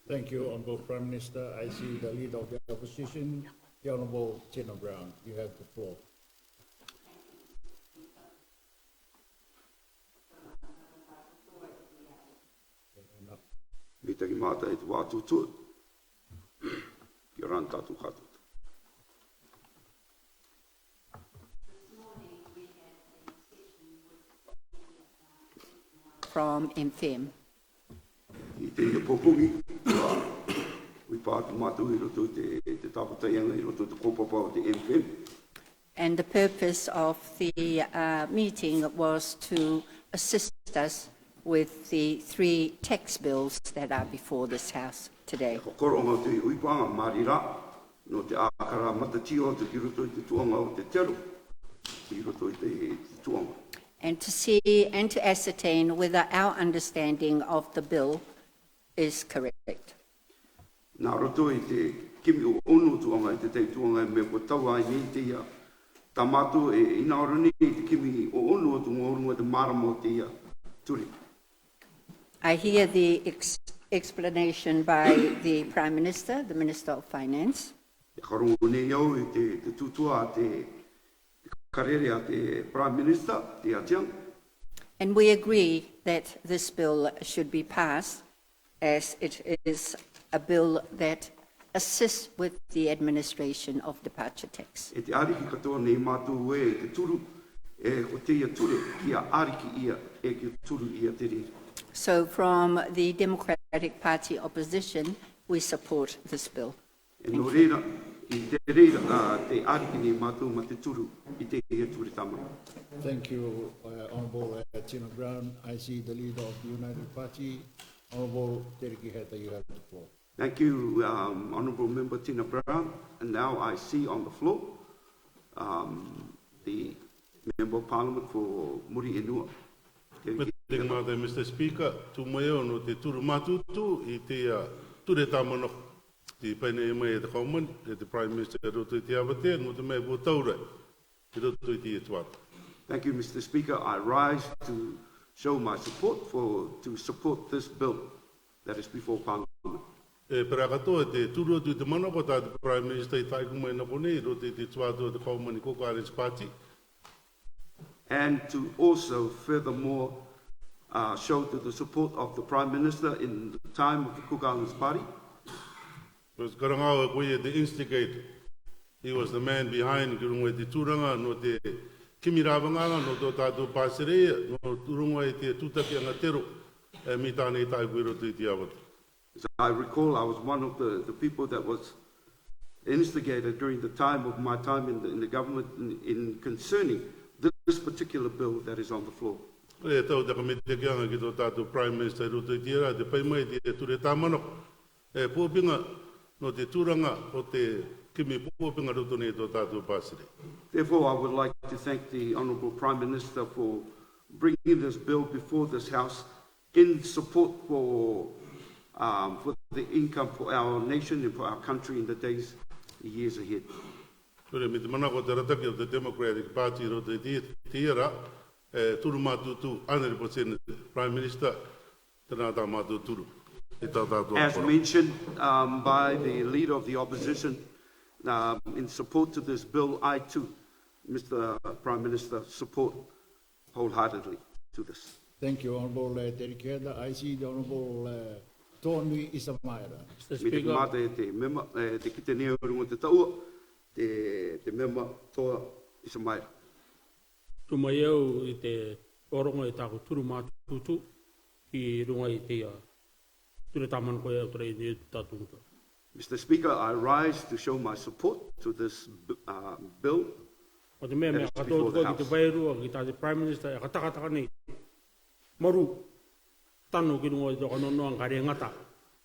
Thank you, Honourable Prime Minister. I see the Leader of the Opposition, the Honourable Tina Brown. You have the floor. Me te ki mata e te wātu tū. Ki ran tātu katuta. From MFM. I te ia popungi. Ui pātu mātu I roto te tāputaianga I roto te kōpapa o te MFM. And the purpose of the meeting was to assist us with the 3 tax bills that are before this House today. Koronga te uipanga marira. No te ākara matatio te ki roto I te tuanga o te tero. Ki roto I te tuanga. And to see and to ascertain whether our understanding of the bill is correct. Nā roto I te kimi o ono tuanga I te tei tuanga me ko taua I nei te ia. Tā mātou e inaorani I te kimi o ono tuanga orunga te maramo te ia. Turi. I hear the explanation by the Prime Minister, the Minister of Finance. E karongo nei au I te tutua a te karere a te Prime Minister, te atiang. And we agree that this bill should be passed as it is a bill that assists with the administration of departure tax. E te ariki katoa nei mātou e te turu e ko te ia ture kia ariki ia e ki turu ia te riri. So from the Democratic Party opposition, we support this bill. E no reira, I te reira te ariki nei mātou ma te turu I te ia ture tamara. Thank you, Honourable Tina Brown. I see the Leader of the United Party, Honourable Tereki Heta, you have the floor. Thank you, Honourable Member Tina Brown. And now I see on the floor the Member of Parliament for Muri Enua. Mr. Speaker, tu mai ono te turu matutu I te ture tamano te paine mai te kauman, te Prime Minister roto I te awate, no te mai bo taura I roto I te tuata. Thank you, Mr. Speaker. I rise to show my support to support this bill that is before Parliament. Pera katoa te turu tu te mana pata te Prime Minister I tai kumai na pone I roto I te tuata te kauman I Cook Islands Party. And to also furthermore show to the support of the Prime Minister in the time of the Cook Islands Party. Was karangawa koe the instigator. He was the man behind kurunga te turanga no te kimirawanga no to tātou pāsere no turunga I te tutaki anga tero mi tāne tai koe roto I te awata. As I recall, I was one of the people that was instigated during the time of my time in the government in concerning this particular bill that is on the floor. E tau taka me te kianga ki tō tātou Prime Minister roto I te era, te pai mai te ture tāmano. E pōpinga no te turanga o te kimi pōpinga roto nei tō tātou pāsere. Therefore, I would like to thank the Honourable Prime Minister for bringing this bill before this House in support for the income for our nation and for our country in the days, the years ahead. Ture me te mana ko te rataki o te Democratic Party roto I te era, turu mātutu, Honourable Senator, Prime Minister, tēnā tā mātuturu. As mentioned by the Leader of the Opposition, in support to this bill, I too, Mr. Prime Minister, support wholeheartedly to this. Thank you, Honourable Terikeda. I see the Honourable Tony Isamaira. Mr. Me te Speaker, kamata te mema, te kite nea runga te taua, te mema toa Isamaira. tumai au I te oronga I tāku turu mātutu ki runga I te ture tāmana koe au ture I tātunga. Mr. Speaker, I rise to show my support to this bill. O te mea mea That is katoa before the koe ki te House. wairua ki tā te Prime Minister e katakataka nei. Maru, tano ki runga I te kanonoa ngare ngata.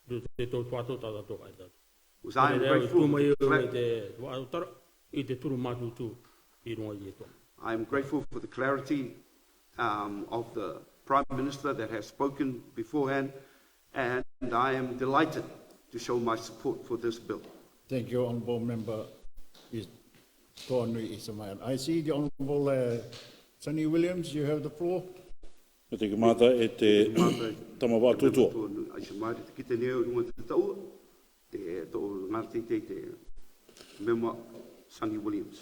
Te tō tuato tāta toka I tātu. Was I am grateful Tumai for au the I te wautara I te turu mātutu I runga I e toa. I am grateful for the clarity of the Prime Minister that has spoken beforehand, and I am delighted to show my support for this bill. Thank you, Honourable Member Tony Isamaira. I see the Honourable Sonny Williams. You have the floor. Me te kamata e te tamawa tutua. Aisha mai te kite neo runga te taua, te tō ngati te Member Sonny Williams.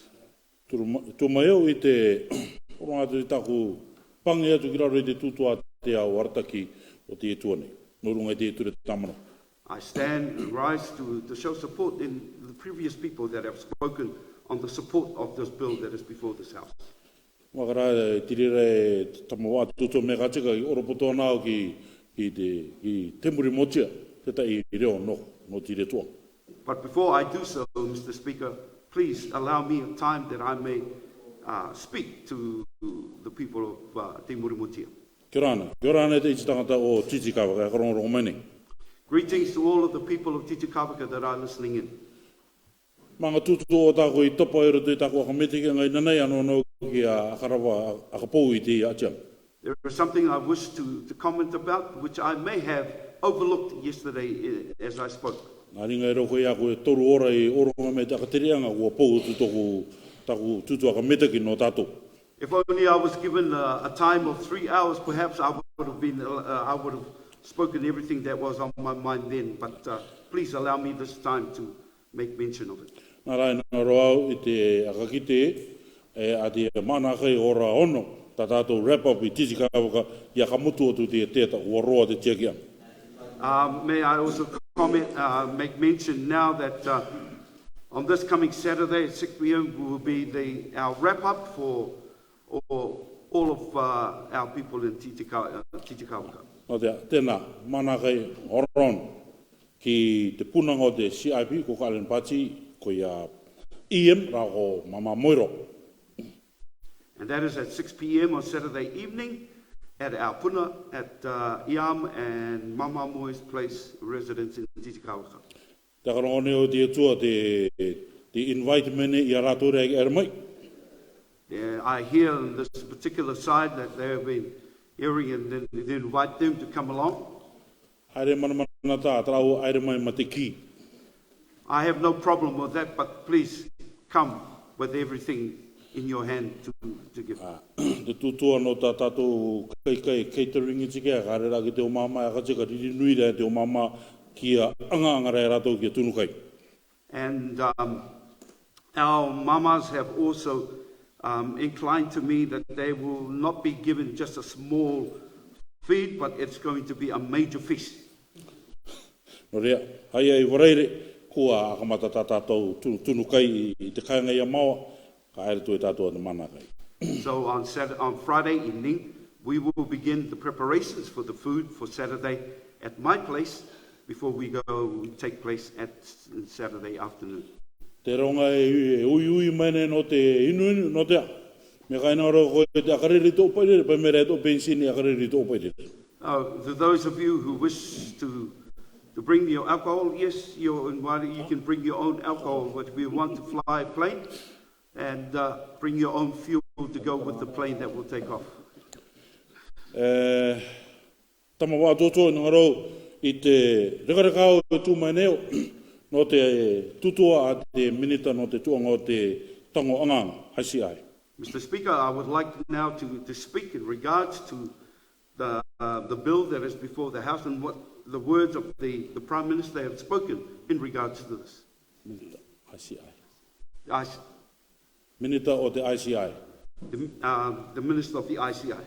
Tu mai au I te oronga te taku pangi atu ki raro I te tutua te au arataki o te etuane. No runga I te eture tamano. I stand and rise to show support in the previous people that have spoken on the support of this bill that is before this House. Wakara e tirira e tamawa tutua me katika I oropoto nao ki te muri motia te tai I reo no tire tua. But before I do so, Mr. Speaker, please allow me a time that I may speak to the people of Te Murimutia. Kia rana te ititangata o Titikawa ka karongo mai nei. Greetings to all of the people of Titicaca that are listening in. Manga tutu o tāko I topa e roto I tāko akametike ngai nanei anō no ki a akarawa akapou I te atiam. There is something I wish to comment about, which I may have overlooked yesterday as I spoke. Nā ringa e roko I ako e toru ora I oronga me te akaterianga kua pou tutoku tāku tutu akametike no tātou. If only I was given a time of 3 hours, perhaps I would have spoken everything that was on my mind then. But please allow me this time to make mention of it. Nā rai nā roau I te akakite a te mana kai ora ono tā tātou wrap-up I Titikawa I akamutu atu te tēta ua roa te tiakia. May I also make mention now that on this coming Saturday at 6 p.m. will be our wrap-up for all of our people in Titicaca. No te tēnā, mana kai horon ki te punanga o te CIP, ko Kalen Pati, ko ia EM, rako Mama Moiro. And that is at 6 p.m. on Saturday evening at our puna at Iam and Mama Moi's place residence in titi kauka. Te karongone o te atua te invite mene i a rātou rea ki mai. I hear on this particular side that they have been hearing and then they invite them to come along. Haere mana tā, trau aere mai ma te ki. I have no problem with that, but please come with everything in your hand to give. Te tūtua no tā tātou kai catering i tika, ka rera ki te o mama, ka tika riri nui rea te o mama ki a anga rea rātou ki a tunu kai. And our mamas have also inclined to me that they will not be given just a small feed, but it's going to be a major feast. No rea, hai ai wareire, kua akamata tā tātou tunu kai i te kainga i a maua, ka aere tue tātou ane mana kai. So on Friday evening, we will begin the preparations for the food for Saturday at my place before we go take place at Saturday afternoon. Te ronga e ui mene no te inu no te me kaina ro ko te akariri tō paire, pa me rea tō bensini akariri tō paire. To those of you who wish to bring your alcohol, yes, you're invited. You can bring your own alcohol, but we want to fly a plane and bring your own fuel to go with the plane that will take off. Tama wā tōtō ngaro i te rekarekau tū mai neo no te tutua a te minita no te tuanga o te tango anganga, haisi ai. Mr. Speaker, I would like now to speak in regards to the bill that is before the House and what the words of the Prime Minister have spoken in regards to this. Minita, haisi ai. I, Minita o te ICI. the Minister of the ICI.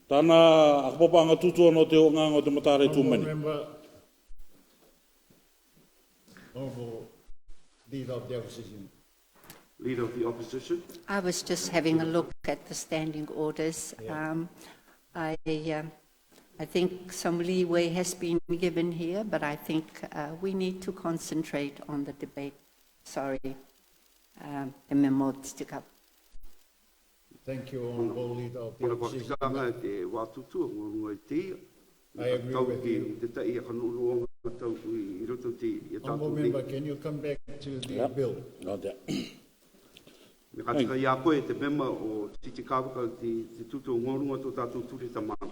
Tana akapapanga tutua no te o nganga o te matare tūmani. Member, Honourable Leader of the Opposition. Leader of the Opposition. I was just having a look at the standing orders. I think some leeway has been given here, but I think we need to concentrate on the debate. Sorry, the memo stick up. Thank you, Honourable Leader of the Opposition. I agree with you. Honourable Member, can you come back to the bill? No te. Me katika ia koe te mema o titi kāwaka te tutu ngorunga tō tātou turi tamana.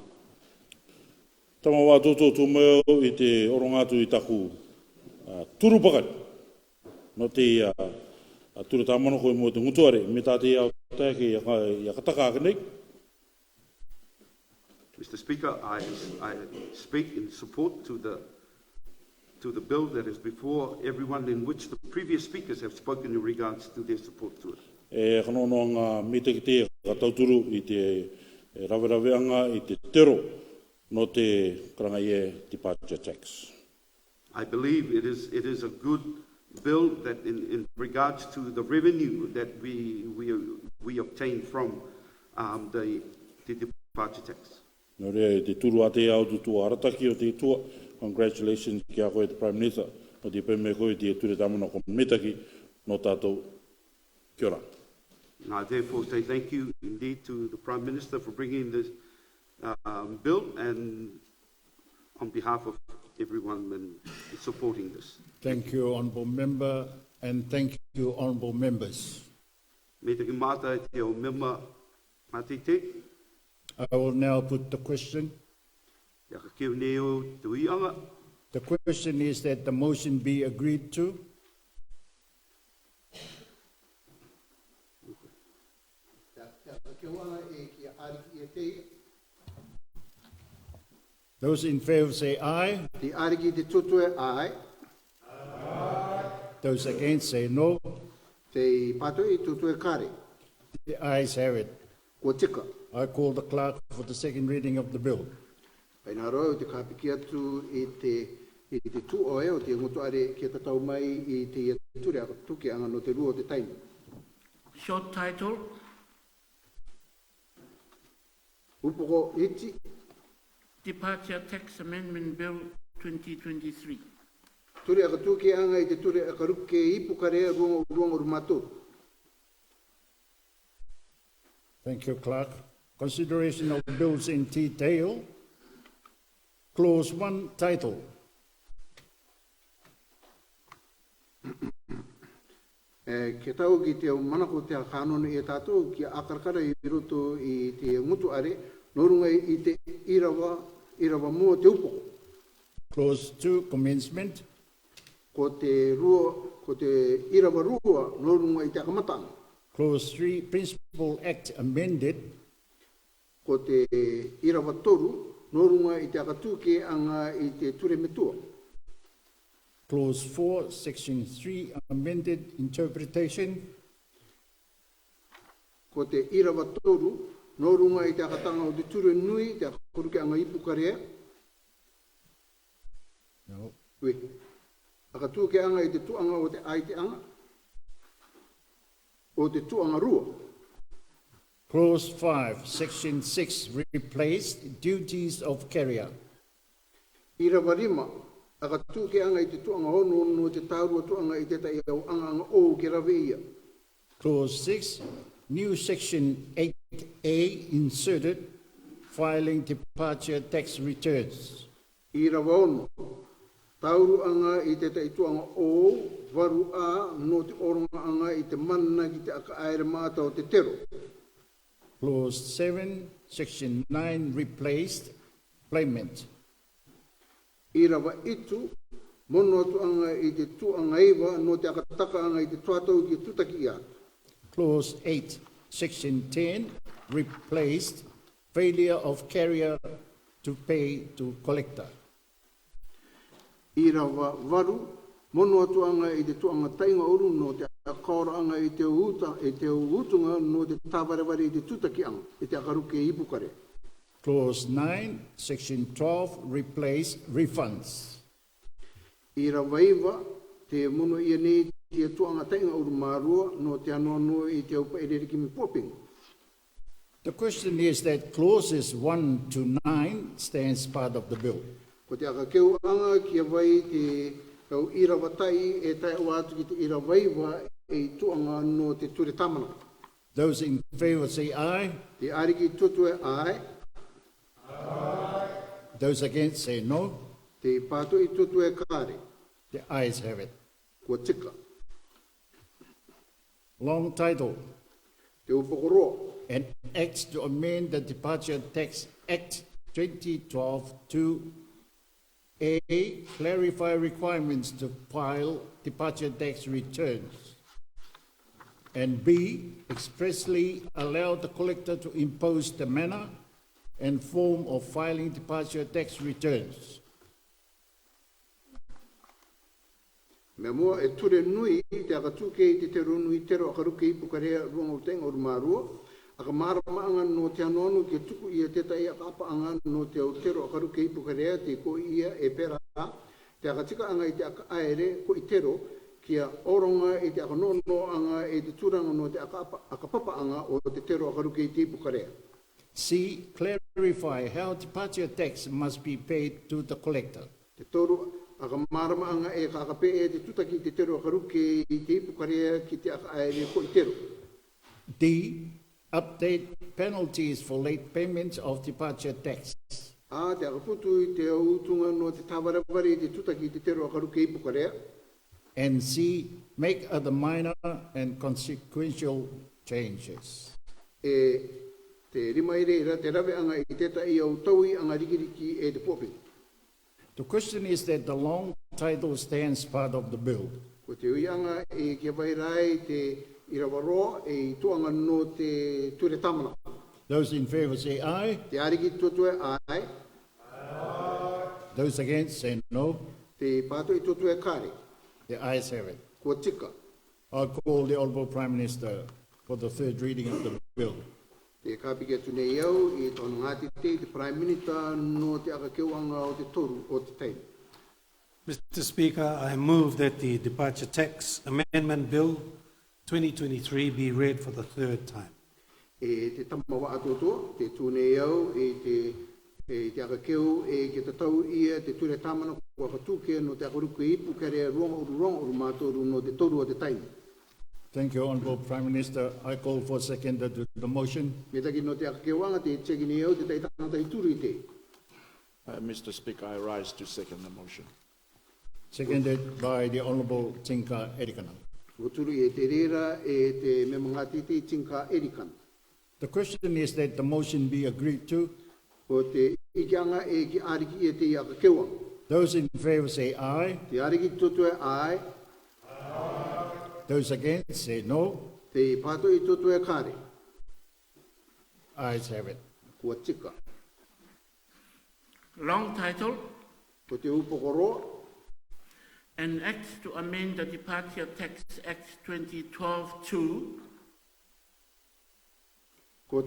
Tama wā tōtō tō meo i te orongatu i taku turu pakari. No te turu tamana koe mo te ngutuare, me tā te au tāke i a kataka akanei. Mr. Speaker, I speak in support to the bill that is before everyone, in which the previous speakers have spoken in regards to their support to it. E kanono ngā mite ki te katauturu i te raweraweanga i te tero no te karanga i departure tax. I believe it is a good bill that in regards to the revenue that we obtain from the departure tax. No rea te turu a te au tutua arataki o te tua. Congratulations ki a koe te Prime Minister. No te pēme koe te ture tamana ko metaki no tātou kia ora. And I therefore say thank you indeed to the Prime Minister for bringing this bill and on behalf of everyone and supporting this. Thank you, Honourable Member, and thank you, Honourable Members. Me te ki mata e te o mema matite. I will now put the question. Ia ka keu neo te uianga. The question is that the motion be agreed to. Those in favour say aye. Te ariki te tutue aye. Those against say no. Te pato i tutue kare. The ayes have it. Ko tika. I call the clerk for the second reading of the bill. Paina roa o te kapiki atu i te tu o eo te ngoto are ki tatau mai i te iature a tuki anga no te rua o te taimi. Short title, Upoko iti. Departure Tax Amendment Bill 2023. Ture aka tuki anga i te ture aka ruke i pukarea ruanga rumato. Thank you, Clerk. Consideration of bills in detail. Clause 1, title. Ke tau ki te manako te kānona e tātou ki akarakara I roto I te ngutu are, norunga I te irawa mua te upo. Clause 2, commencement. Ko te irawa rua, norunga I te akamatanga. Clause 3, principal act amended. Ko te irawa toru, norunga I te akatuke anga I te ture metua. Clause 4, section 3, amended interpretation. Ko te irawa toru, norunga I te akatanga o te ture nui, te akakuruke anga ipukarea. No. Ui, akatuke anga I te tuanga o te aite anga. O te tuanga rua. Clause 5, section 6, replaced duties of carrier. Irawa rima, akatuke anga I te tuanga hono no te taurua tuanga I te tai au anga o ke rawe ia. Clause 6, new section 8A inserted, filing departure tax returns. Irawa ono, tauru anga I te tai tuanga o, waru a, no te oronga anga I te mana ki te aka aere mata o te tero. Clause 7, section 9, replaced, payment. Irawa itu, mono atu anga I te tuanga iwa, no te akataka anga I te tuatau ki tutaki ia. Clause 8, section 10, replaced, failure of carrier to pay to collector. Irawa waru, mono atu anga I te tuanga tainga uru no te akaora anga I te utunga no te tawareware I te tutaki anga, I te akaruke ipukare. Clause 9, section 12, replace refunds. Irawa iwa, te mono ia nei te tuanga tainga uru marua no te anoa no I te upa ereriki mi poping. The question is that clauses 1 to 9 stands part of the bill. Ko te akakeu anga kia vai te kau irawa tai e tai o atu ki te irawa iwa e tuanga no te ture tamana. Those in favour say aye. Te ariki tutue ai, Those against say no. te pato I tutue kare, The ayes have it. kua tika. Long title. Te upokoroa, An act to amend the Departure Tax Act 2012 to A, clarify requirements to file departure tax returns, and B, expressly allow the collector to impose the manner and form of filing departure tax returns. me mua e ture nui te akatuke I te tero nui tero akaruke I pukarea ruanga o tenga o marua, aka marama anga no te anoanu ke tuku ia te tai akapa anga no te o tero akaruke I pukarea te ko ia e pera, te akatika anga I te aka aere ko I tero, kia oronga I te akanono anga e te turanga no te akapapa anga o te tero akaruke I te pukarea. C, clarify how departure tax must be paid to the collector. Te toru aka marama anga e kakape e te tutaki te tero akaruke I te pukarea ki te aka aere ko I tero. D, update penalties for late payments of departure tax. A te akaputu I te autunga no te tawarawari te tutaki te tero akaruke I pukarea. And C, make other minor and consequential changes. E te rima ira te rawe anga I te tai au taui anga rikiriki e te popi. The question is that the long title stands part of the bill. Ko te ui anga e kia vai rai te irawaroa e tuanga no te ture tamana. Those in favour say aye. Te ariki tutue ai, Those against say no. te pato I tutue kare, The ayes have it. ko tika. I'll call the Honourable Prime Minister for the third reading of the bill. Te kapike tune iau I tonu ngati te Prime Minister no te akakeu anga o te toru o te taimi. Mr. Speaker, I move that the Departure Tax Amendment Bill 2023 be read for the third time. E te tamawa atotoa, te tune iau e te akakeu e ke te tau ia te ture tamana kua katuke no te akaruku ipu kare ronga uru mātoru no te toru o te taimi. Thank you, Honourable Prime Minister. I call for seconder to the motion. Me taki no te akakewanga te tsekini iau te taitanga tai turu I te. Mr. Speaker, I rise to second the motion. Seconded by the Honourable Tinka Edikana. O turu e te rera e te me mga titi tinka erikan. The question is that the motion be agreed to. O te ikianga e ki ariki e te iaka kewa. Those in favor say aye. Te ariki tutu e ai, Those against say no. te pato I tutu e kare. Ayes have it. Kua tika. Long title, Ko te upokoro, an act to amend the Departure Tax Act 2012-2 ko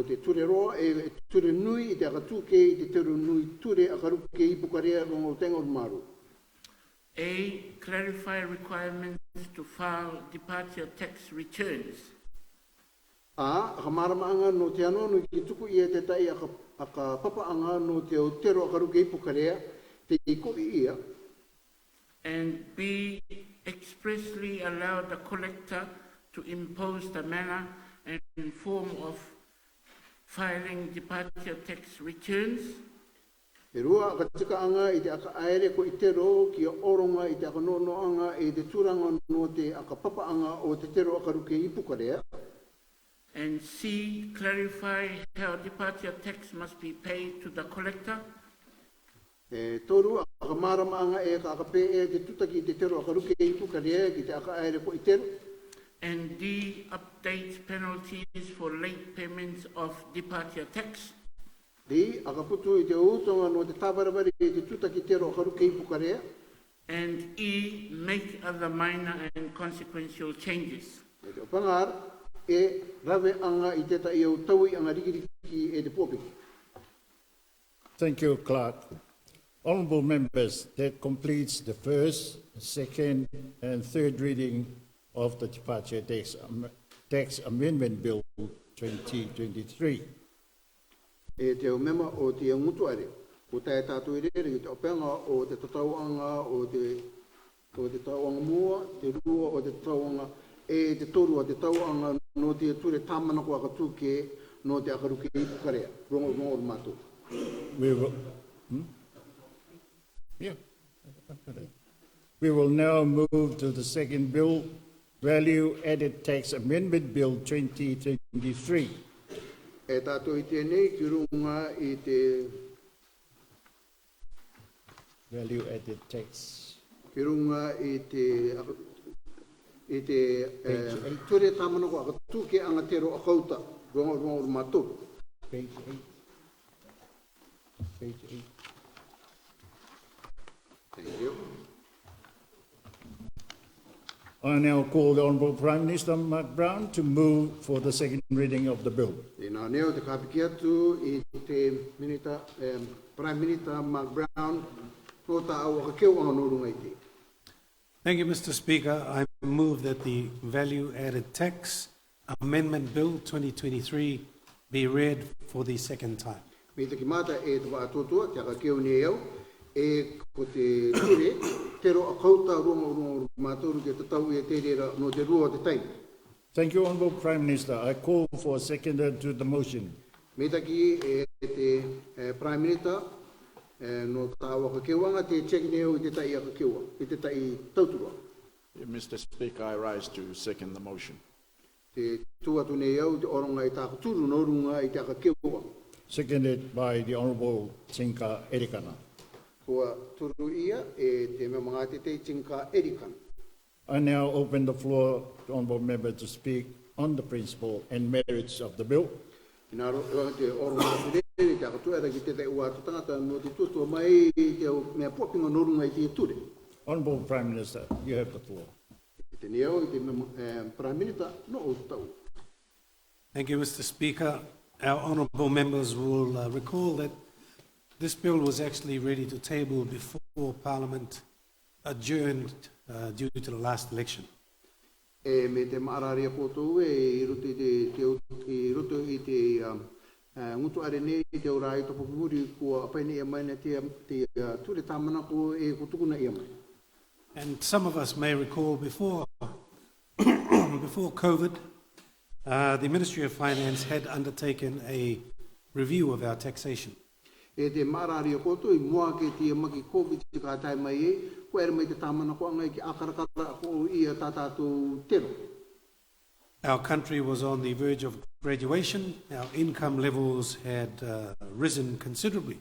te ture roa e ture nui I te akatuke I te ture nui ture akaruke I pukarea rongo tengo maru. A. Clarify requirements to file departure tax returns. A, akamaramaanga no te ano no ki tuku I te tai aka papaanga no te o tero akaruke I pukarea te iko I ia. And B. Expressly allow the collector to impose the manner and form of filing departure tax returns. E rua ka tika anga I te aka aere ko I te ro ki a oronga I te aka noanga e te turanga no te aka papaanga o te tero akaruke I pukarea. And C. Clarify how departure tax must be paid to the collector. E toru aka maramaanga e ka aka pe e te tutaki I te tero akaruke I pukarea ki te aka aere ko I tero. And D. Update penalties for late payments of departure tax. Di aka putu I te utonga no te tawarawari e te tutaki tero akaruke I pukarea. And E. Make other minor and consequential changes. E te opangar e rave anga I te tai au taui anga rikiriki e te pōpiki. Thank you, Clark. Honourable members, that completes the first, second, and third reading of the Departure Tax Amendment Bill 2023. E te o mema o te ngutu are. O tae tātou I rere I te openga o te tatauanga o te tauanga mua, te rua o te tauanga e te toru o te tauanga no te ture tāmana ko aka tūke no te akaruke I pukarea. Rongo o mātou. We will, yeah. We will now move to the second bill, Value Added Tax Amendment Bill 2023. E tātou I tēnei ki runga I te Value Added Tax. ki runga I te ture tāmana ko aka tūke anga tero akauta. Rongo o mātou. Page 8. Page 8. Thank you. I now call the Honourable Prime Minister Mark Brown to move for the second reading of the bill. E nā neo te kapiki atu I te Prime Minister Mark Brown ko tā au aka keu anga norunga I te. Thank you, Mr. Speaker. I move that the Value Added Tax Amendment Bill 2023 be read for the second time. Me te kimata e te wā tōtua, te aka keu ni au, e ko te ture, tero a kauta rongo mātoru te tatau e te rera no te rua o te taimi. Thank you, Honourable Prime Minister. I call for a seconder to the motion. Me taki e te Prime Minister, no tā waka keuanga, te check ni au I te tai aka keua, I te tai tauturua. Mr. Speaker, I rise to second the motion. Te tuatu nei au, te oronga I tāku turu no runga I te aka keua. Seconded by the Honourable Tinka Erikana. Kua turu ia e te me mga te tinka erikan. I now open the floor to Honourable Member to speak on the principle and merits of the bill. Ina te oronga te te aka tuera ki te te ua tangata no te tutua mai te mea puapinga no runga I te ture. Honourable Prime Minister, you have the floor. Te ni au, te Prime Minister, no o tau. Thank you, Mr. Speaker. Our honourable members will recall that this bill was actually ready to table before Parliament adjourned due to the last election. E me te maararia koutou e I roto I te ngutu are nei te ora I topo pumuri kua apaini ia mai na te ture tāmana ko e kutukuna ia mai. And some of us may recall before COVID, the Ministry of Finance had undertaken a review of our taxation. E te marari o koto I mua ke te maki COVID te kātai mai e, ko ere mai te tāmana ko angai ki akarakara ko ia tātātou tero. Our country was on the verge of graduation. Our income levels had risen considerably.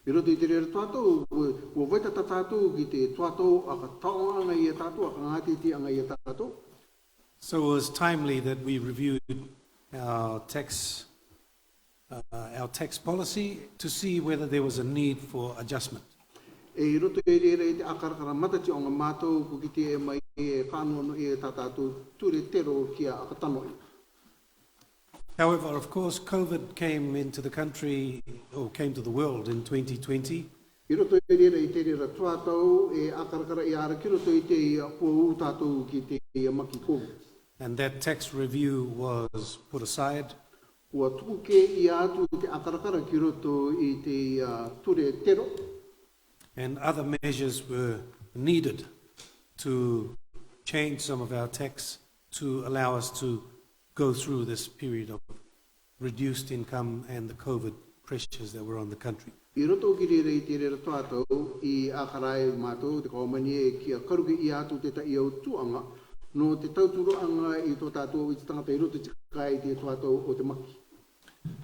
I roto I te rere tuatou, ua waita tātou ki te tuatou aka tau anga ia tātou, aka ngāti ti anga ia tātou. So it was timely that we reviewed our tax policy to see whether there was a need for adjustment. E roto I rere te akarakara matati o ngā mātou ko ki te e mai e kānono e tātou ture tero kia akatanoi. However, of course, COVID came into the country, or came to the world in 2020. I roto I rere I te rere tuatou e akarakara I ara ki roto I te pō tātou ki te maki COVID. And that tax review was put aside. Ua tuku ke I atu te akarakara ki roto I te ture tero. And other measures were needed to change some of our tax to allow us to go through this period of reduced income and the COVID pressures that were on the country. I roto ki rere I te rere tuatou I akarai mātou te kaumani e kia karuki I atu te tai au tuanga no te tauturu anga I tō tātou I te tangata I roto te kai te tuatou o te maki.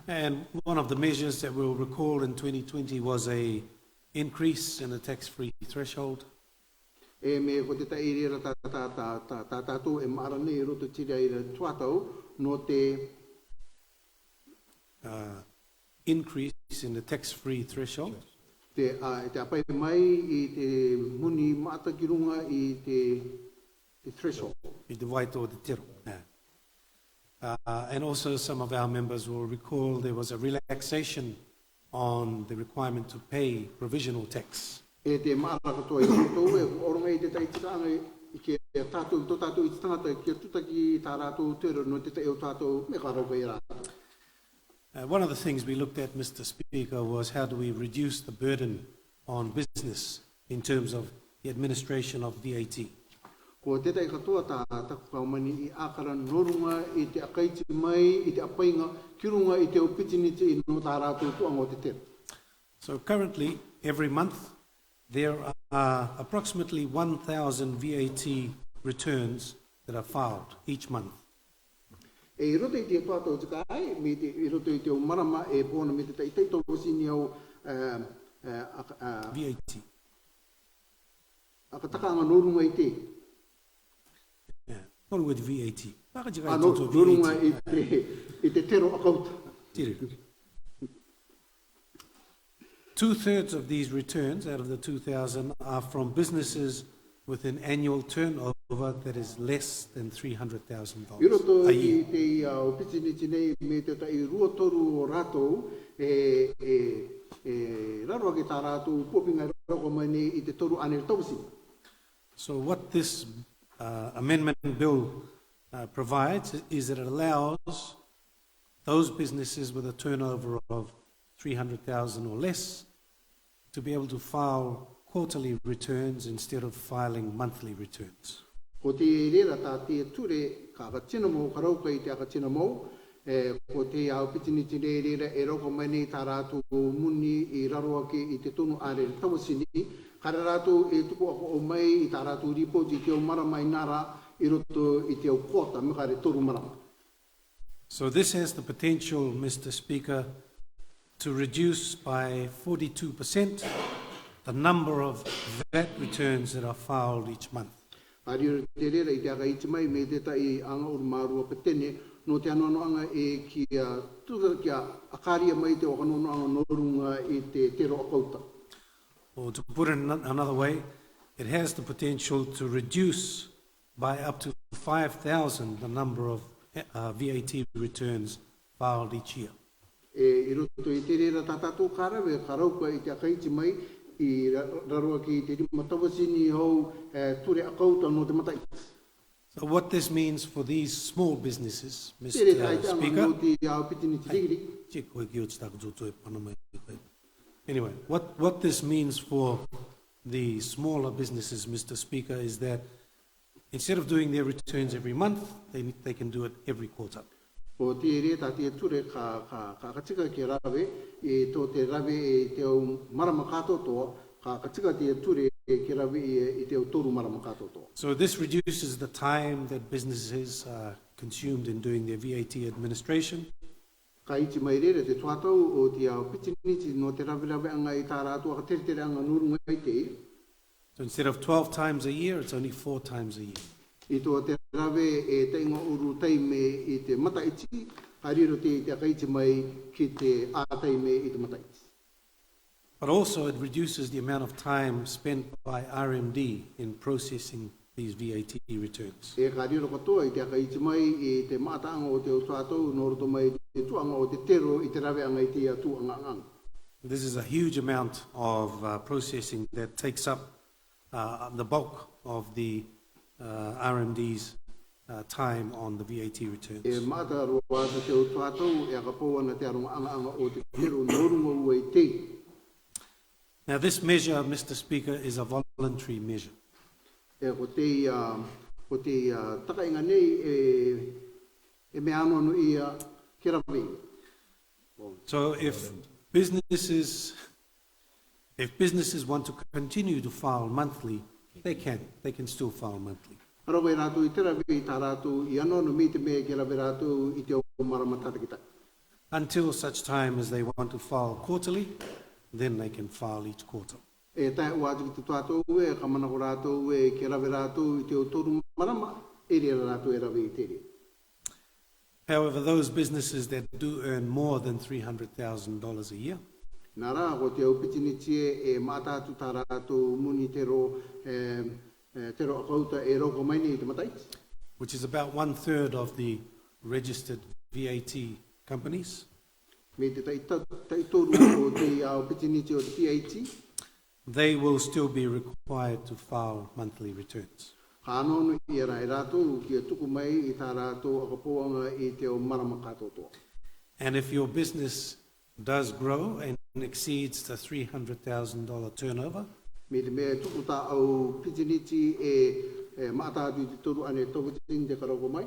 And one of the measures that we'll recall in 2020 was a increase in the tax-free threshold. E me ko te tai rere tātou e maara nei I roto tira I re tuatou no te increase in the tax-free threshold. Te apai mai I te muni maata ki runga I te threshold. I te waito o te tiro. And also some of our members will recall there was a relaxation on the requirement to pay provisional tax. E te maara katoa I roto e oronga I te tai tikanga I ke tātou tō tātou I te tangata ki tutaki tā rātou tero no te tai o tātou me karauka I rātou. One of the things we looked at, Mr. Speaker, was how do we reduce the burden on business in terms of the administration of VAT. Ko te tai katoa tā taku kaumani I akara norunga I te akaiti mai I te apainga ki runga I te opitiniti I no tā rātou tuanga o te tero. So currently, every month, there are approximately 1,000 VAT returns that are filed each month. E roto I te tuatou te kai, me te I roto I te o marama e pōna me te tai tōko sini au VAT. Akatakanga norunga I te. What with VAT? Norunga I te tero akauta. Tiri. 2/3 of these returns out of the 2,000 are from businesses with an annual turnover that is less than $300,000 a year. I te opitiniti nei me te tai ruatoru o rātou raro ke tā rātou popinga rako mai nei I te toru ane tausi. So what this amendment bill provides is that it allows those businesses with a turnover of 300,000 or less to be able to file quarterly returns instead of filing monthly returns. Ko te rera tā te ture ka tina mo karauka I te aka tina mo ko te au pitiniti rera e roko mai nei tā rātou muni I raro ake I te tonu are tawasini kare rātou e tuku ako o mai I tā rātou ripoti I te o marama I nara I roto I te o kota me kare toru marama. So this has the potential, Mr. Speaker, to reduce by 42% the number of VAT returns that are filed each month. Ari te rera I te aka iti mai me te tai anga uru marua petene no te anoanoanga e kia tuka kia akaria mai te waka anoanoanga norunga I te tero akauta. Or to put it another way, it has the potential to reduce by up to 5,000 the number of VAT returns filed each year. I roto I te rera tātātou kārawe karauka I te aka iti mai I rarua ki te matawasini hau ture akauta no te matai. So what this means for these small businesses, Mr. Speaker, anyway, what this means for the smaller businesses, Mr. Speaker, is that instead of doing their returns every month, they can do it every quarter. O te ere ta te ture ka tika ki rawe, e tō te rawe e te au marama katoa, ka tika te ture ki rawe e te au toru marama katoa. So this reduces the time that businesses consumed in doing their VAT administration. Ka iti mai rere te tuatau o te au pitiniti no te rawe anga i tā rātua ka tere tere anga nurunga i te. So instead of 12 times a year, it's only 4 times a year. I tō te rawe e te ingo uru teime i te mata iti, ka riro te ka iti mai ki te āteime i te mata iti. But also it reduces the amount of time spent by RMD in processing these VAT returns. E ka riro katoa i te ka iti mai i te mātaanga o te utuatou, nō roto mai te tuanga o te tero i te rawe anga i te atu anga anga. This is a huge amount of processing that takes up the bulk of the RMD's time on the VAT returns. E mata roa te utuatou e ka pōana te aronga anga anga o te tero nōrunga ua i te. Now this measure, Mr. Speaker, is a voluntary measure. E ko te takainga nei e me anono ia ki rawe. So if businesses want to continue to file monthly, they can still file monthly. Rawe rātou i te rawe i tā rātou i anono mi te mea ki rawe rātou i te o marama tātakita. Until such time as they want to file quarterly, then they can file each quarter. E tai ua atu ki te tuatou e, ka mana ko rātou e ki rawe rātou i te o toru marama, e rera rātou e rawe i te rea. However, those businesses that do earn more than $300,000 a year, Nā rā, ko te au pitinitie e mātātu tā rātou muni tero akauta e roko mai nei te matai. which is about 1/3 of the registered VAT companies, Me te taitoru o te au pitinitie o te PAT, they will still be required to file monthly returns. ka anono i a rai rātou ki a tuku mai i tā rātou akapoanga i te o marama katotoa. And if your business does grow and exceeds the $300,000 turnover, Me te mea tuku tā au pitiniti e mātātu i te toru ane tōpitin te karoko mai.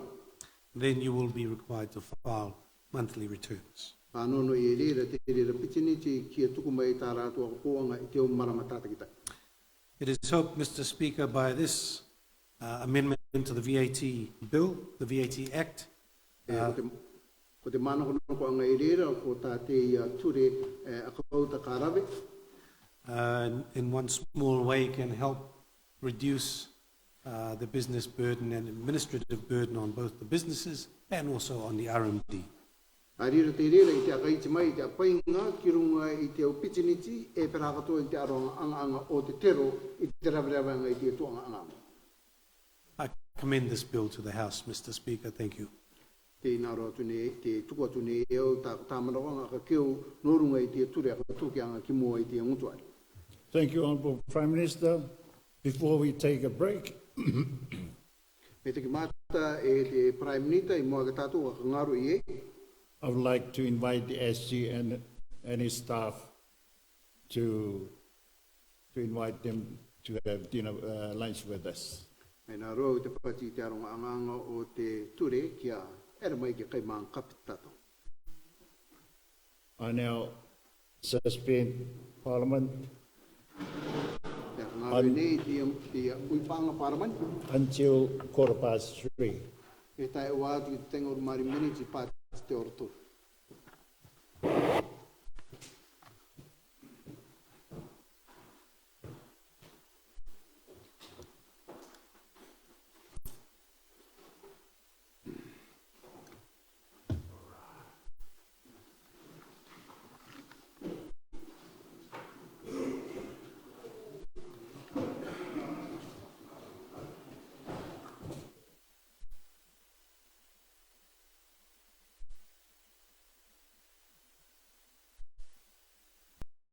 then you will be required to file monthly returns. Ka anono i rera te rera pitiniti ki a tuku mai i tā rātou akapoanga i te o marama tātakita. It is hoped, Mr. Speaker, by this amendment to the VAT bill, the VAT Act, Ko te mana kono anga i rera ko tā te ture akauta ka rawe. in one small way can help reduce the business burden and administrative burden on both the businesses and also on the RMD. A rira te rera i te akaiti mai i te apainga ki runga i te au pitiniti e perakato i te aronga anga o te tero i te rawe anga i te tuanga anga. I commend this bill to the House, Mr. Speaker. Thank you. Te inaro atu ne, te tuku atu ne e au tā tāmarawanga ka keo norunga i te ture aka tuki anga ki mua i te ngutuari. Thank you, Honourable Prime Minister. Before we take a break, Me te ki mata e te Prime Minister i mua ka tātou ka ngaru i e. I would like to invite the SG and his staff to invite them to have dinner, lunch with us. Mai nā roa i te pati te aronga anga o te ture kia era mai ki kai maang kapitato. I now suspend Parliament Te ngaru nei te uipanga Parliament. until 3:15. E tai ua atu ki te tenga urumari miniti pati te orotu.